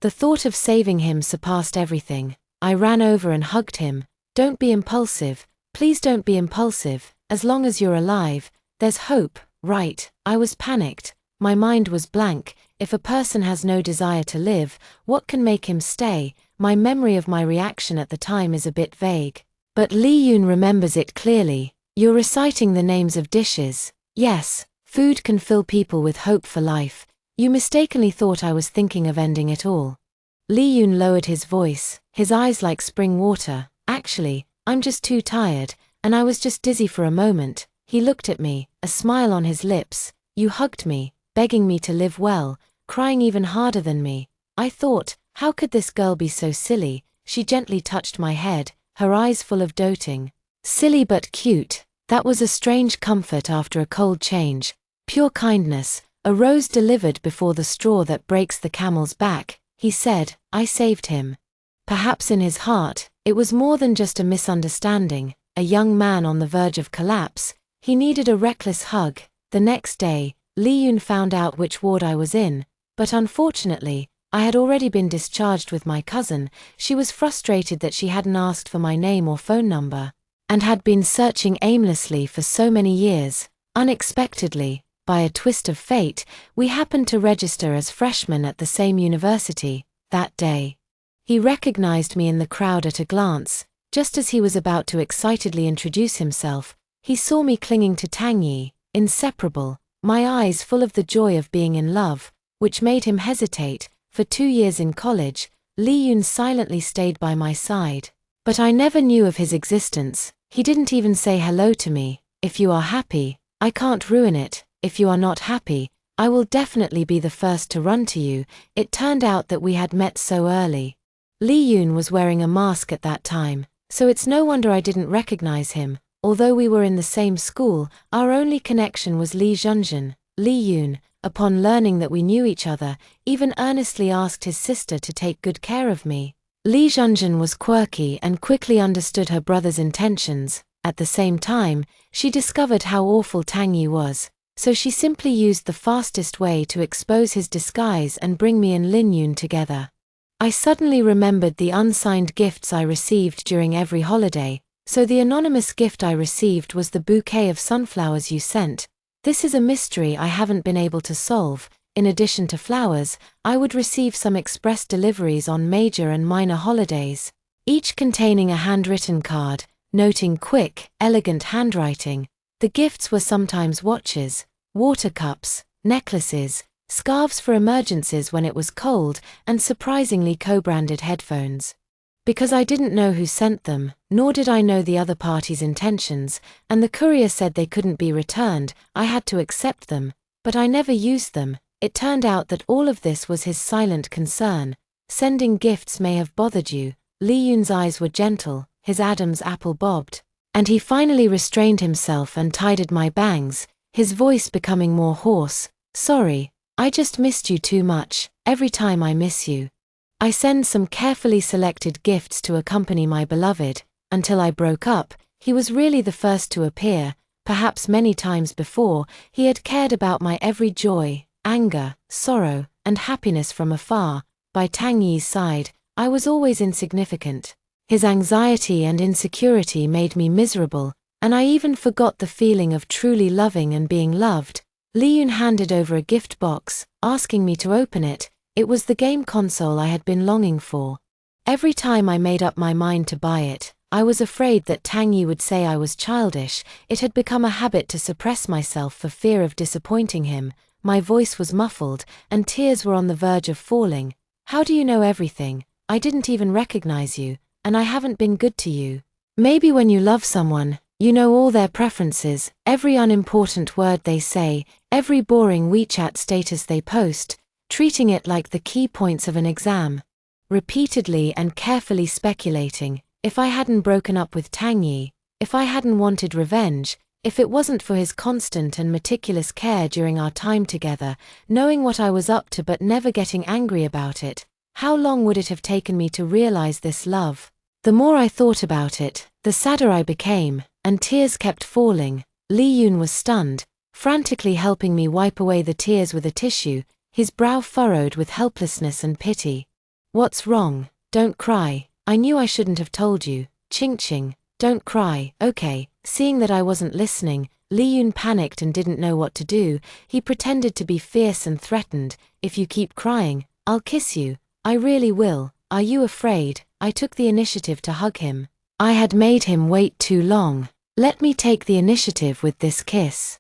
[SPEAKER 1] The thought of saving him surpassed everything. I ran over and hugged him. Don't be impulsive. Please don't be impulsive. As long as you're alive, there's hope, right? I was panicked. My mind was blank. If a person has no desire to live, what can make him stay? My memory of my reaction at the time is a bit vague. But Lee Yun remembers it clearly. You're reciting the names of dishes. Yes, food can fill people with hope for life. You mistakenly thought I was thinking of ending it all. Lee Yun lowered his voice, his eyes like spring water. Actually, I'm just too tired, and I was just dizzy for a moment. He looked at me, a smile on his lips. You hugged me, begging me to live well, crying even harder than me. I thought, how could this girl be so silly? She gently touched my head, her eyes full of doting. Silly but cute. That was a strange comfort after a cold change. Pure kindness, a rose delivered before the straw that breaks the camel's back. He said, I saved him. Perhaps in his heart, it was more than just a misunderstanding. A young man on the verge of collapse. He needed a reckless hug. The next day, Lee Yun found out which ward I was in, but unfortunately, I had already been discharged with my cousin. She was frustrated that she hadn't asked for my name or phone number, and had been searching aimlessly for so many years. Unexpectedly, by a twist of fate, we happened to register as freshmen at the same university that day. He recognized me in the crowd at a glance. Just as he was about to excitedly introduce himself, he saw me clinging to Tang Yi, inseparable, my eyes full of the joy of being in love, which made him hesitate. For 2 years in college, Lee Yun silently stayed by my side. But I never knew of his existence. He didn't even say hello to me. If you are happy, I can't ruin it. If you are not happy, I will definitely be the first to run to you. It turned out that we had met so early. Lee Yun was wearing a mask at that time, so it's no wonder I didn't recognize him. Although we were in the same school, our only connection was Lee Junjun. Lee Yun, upon learning that we knew each other, even earnestly asked his sister to take good care of me. Lee Junjun was quirky and quickly understood her brother's intentions. At the same time, she discovered how awful Tang Yi was, so she simply used the fastest way to expose his disguise and bring me and Lin Yun together. I suddenly remembered the unsigned gifts I received during every holiday, so the anonymous gift I received was the bouquet of sunflowers you sent. This is a mystery I haven't been able to solve. In addition to flowers, I would receive some express deliveries on major and minor holidays, each containing a handwritten card, noting quick, elegant handwriting. The gifts were sometimes watches, water cups, necklaces, scarves for emergencies when it was cold, and surprisingly co-branded headphones. Because I didn't know who sent them, nor did I know the other party's intentions, and the courier said they couldn't be returned, I had to accept them, but I never used them. It turned out that all of this was his silent concern. Sending gifts may have bothered you. Lee Yun's eyes were gentle, his Adam's apple bobbed, and he finally restrained himself and tidied my bangs, his voice becoming more hoarse. Sorry, I just missed you too much. Every time I miss you, I send some carefully selected gifts to accompany my beloved. Until I broke up, he was really the first to appear. Perhaps many times before, he had cared about my every joy, anger, sorrow, and happiness from afar. By Tang Yi's side, I was always insignificant. His anxiety and insecurity made me miserable, and I even forgot the feeling of truly loving and being loved. Lee Yun handed over a gift box, asking me to open it. It was the game console I had been longing for. Every time I made up my mind to buy it, I was afraid that Tang Yi would say I was childish. It had become a habit to suppress myself for fear of disappointing him. My voice was muffled, and tears were on the verge of falling. How do you know everything? I didn't even recognize you, and I haven't been good to you. Maybe when you love someone, you know all their preferences, every unimportant word they say, every boring WeChat status they post, treating it like the key points of an exam. Repeatedly and carefully speculating, if I hadn't broken up with Tang Yi, if I hadn't wanted revenge, if it wasn't for his constant and meticulous care during our time together, knowing what I was up to but never getting angry about it, how long would it have taken me to realize this love? The more I thought about it, the sadder I became, and tears kept falling. Lee Yoon was stunned, frantically helping me wipe away the tears with a tissue, his brow furrowed with helplessness and pity. What's wrong? Don't cry. I knew I shouldn't have told you. Ching. Don't cry, okay. Seeing that I wasn't listening, Lee Yoon panicked and didn't know what to do. He pretended to be fierce and threatened. If you keep crying, I'll kiss you. I really will. Are you afraid? I took the initiative to hug him. I had made him wait too long. Let me take the initiative with this kiss.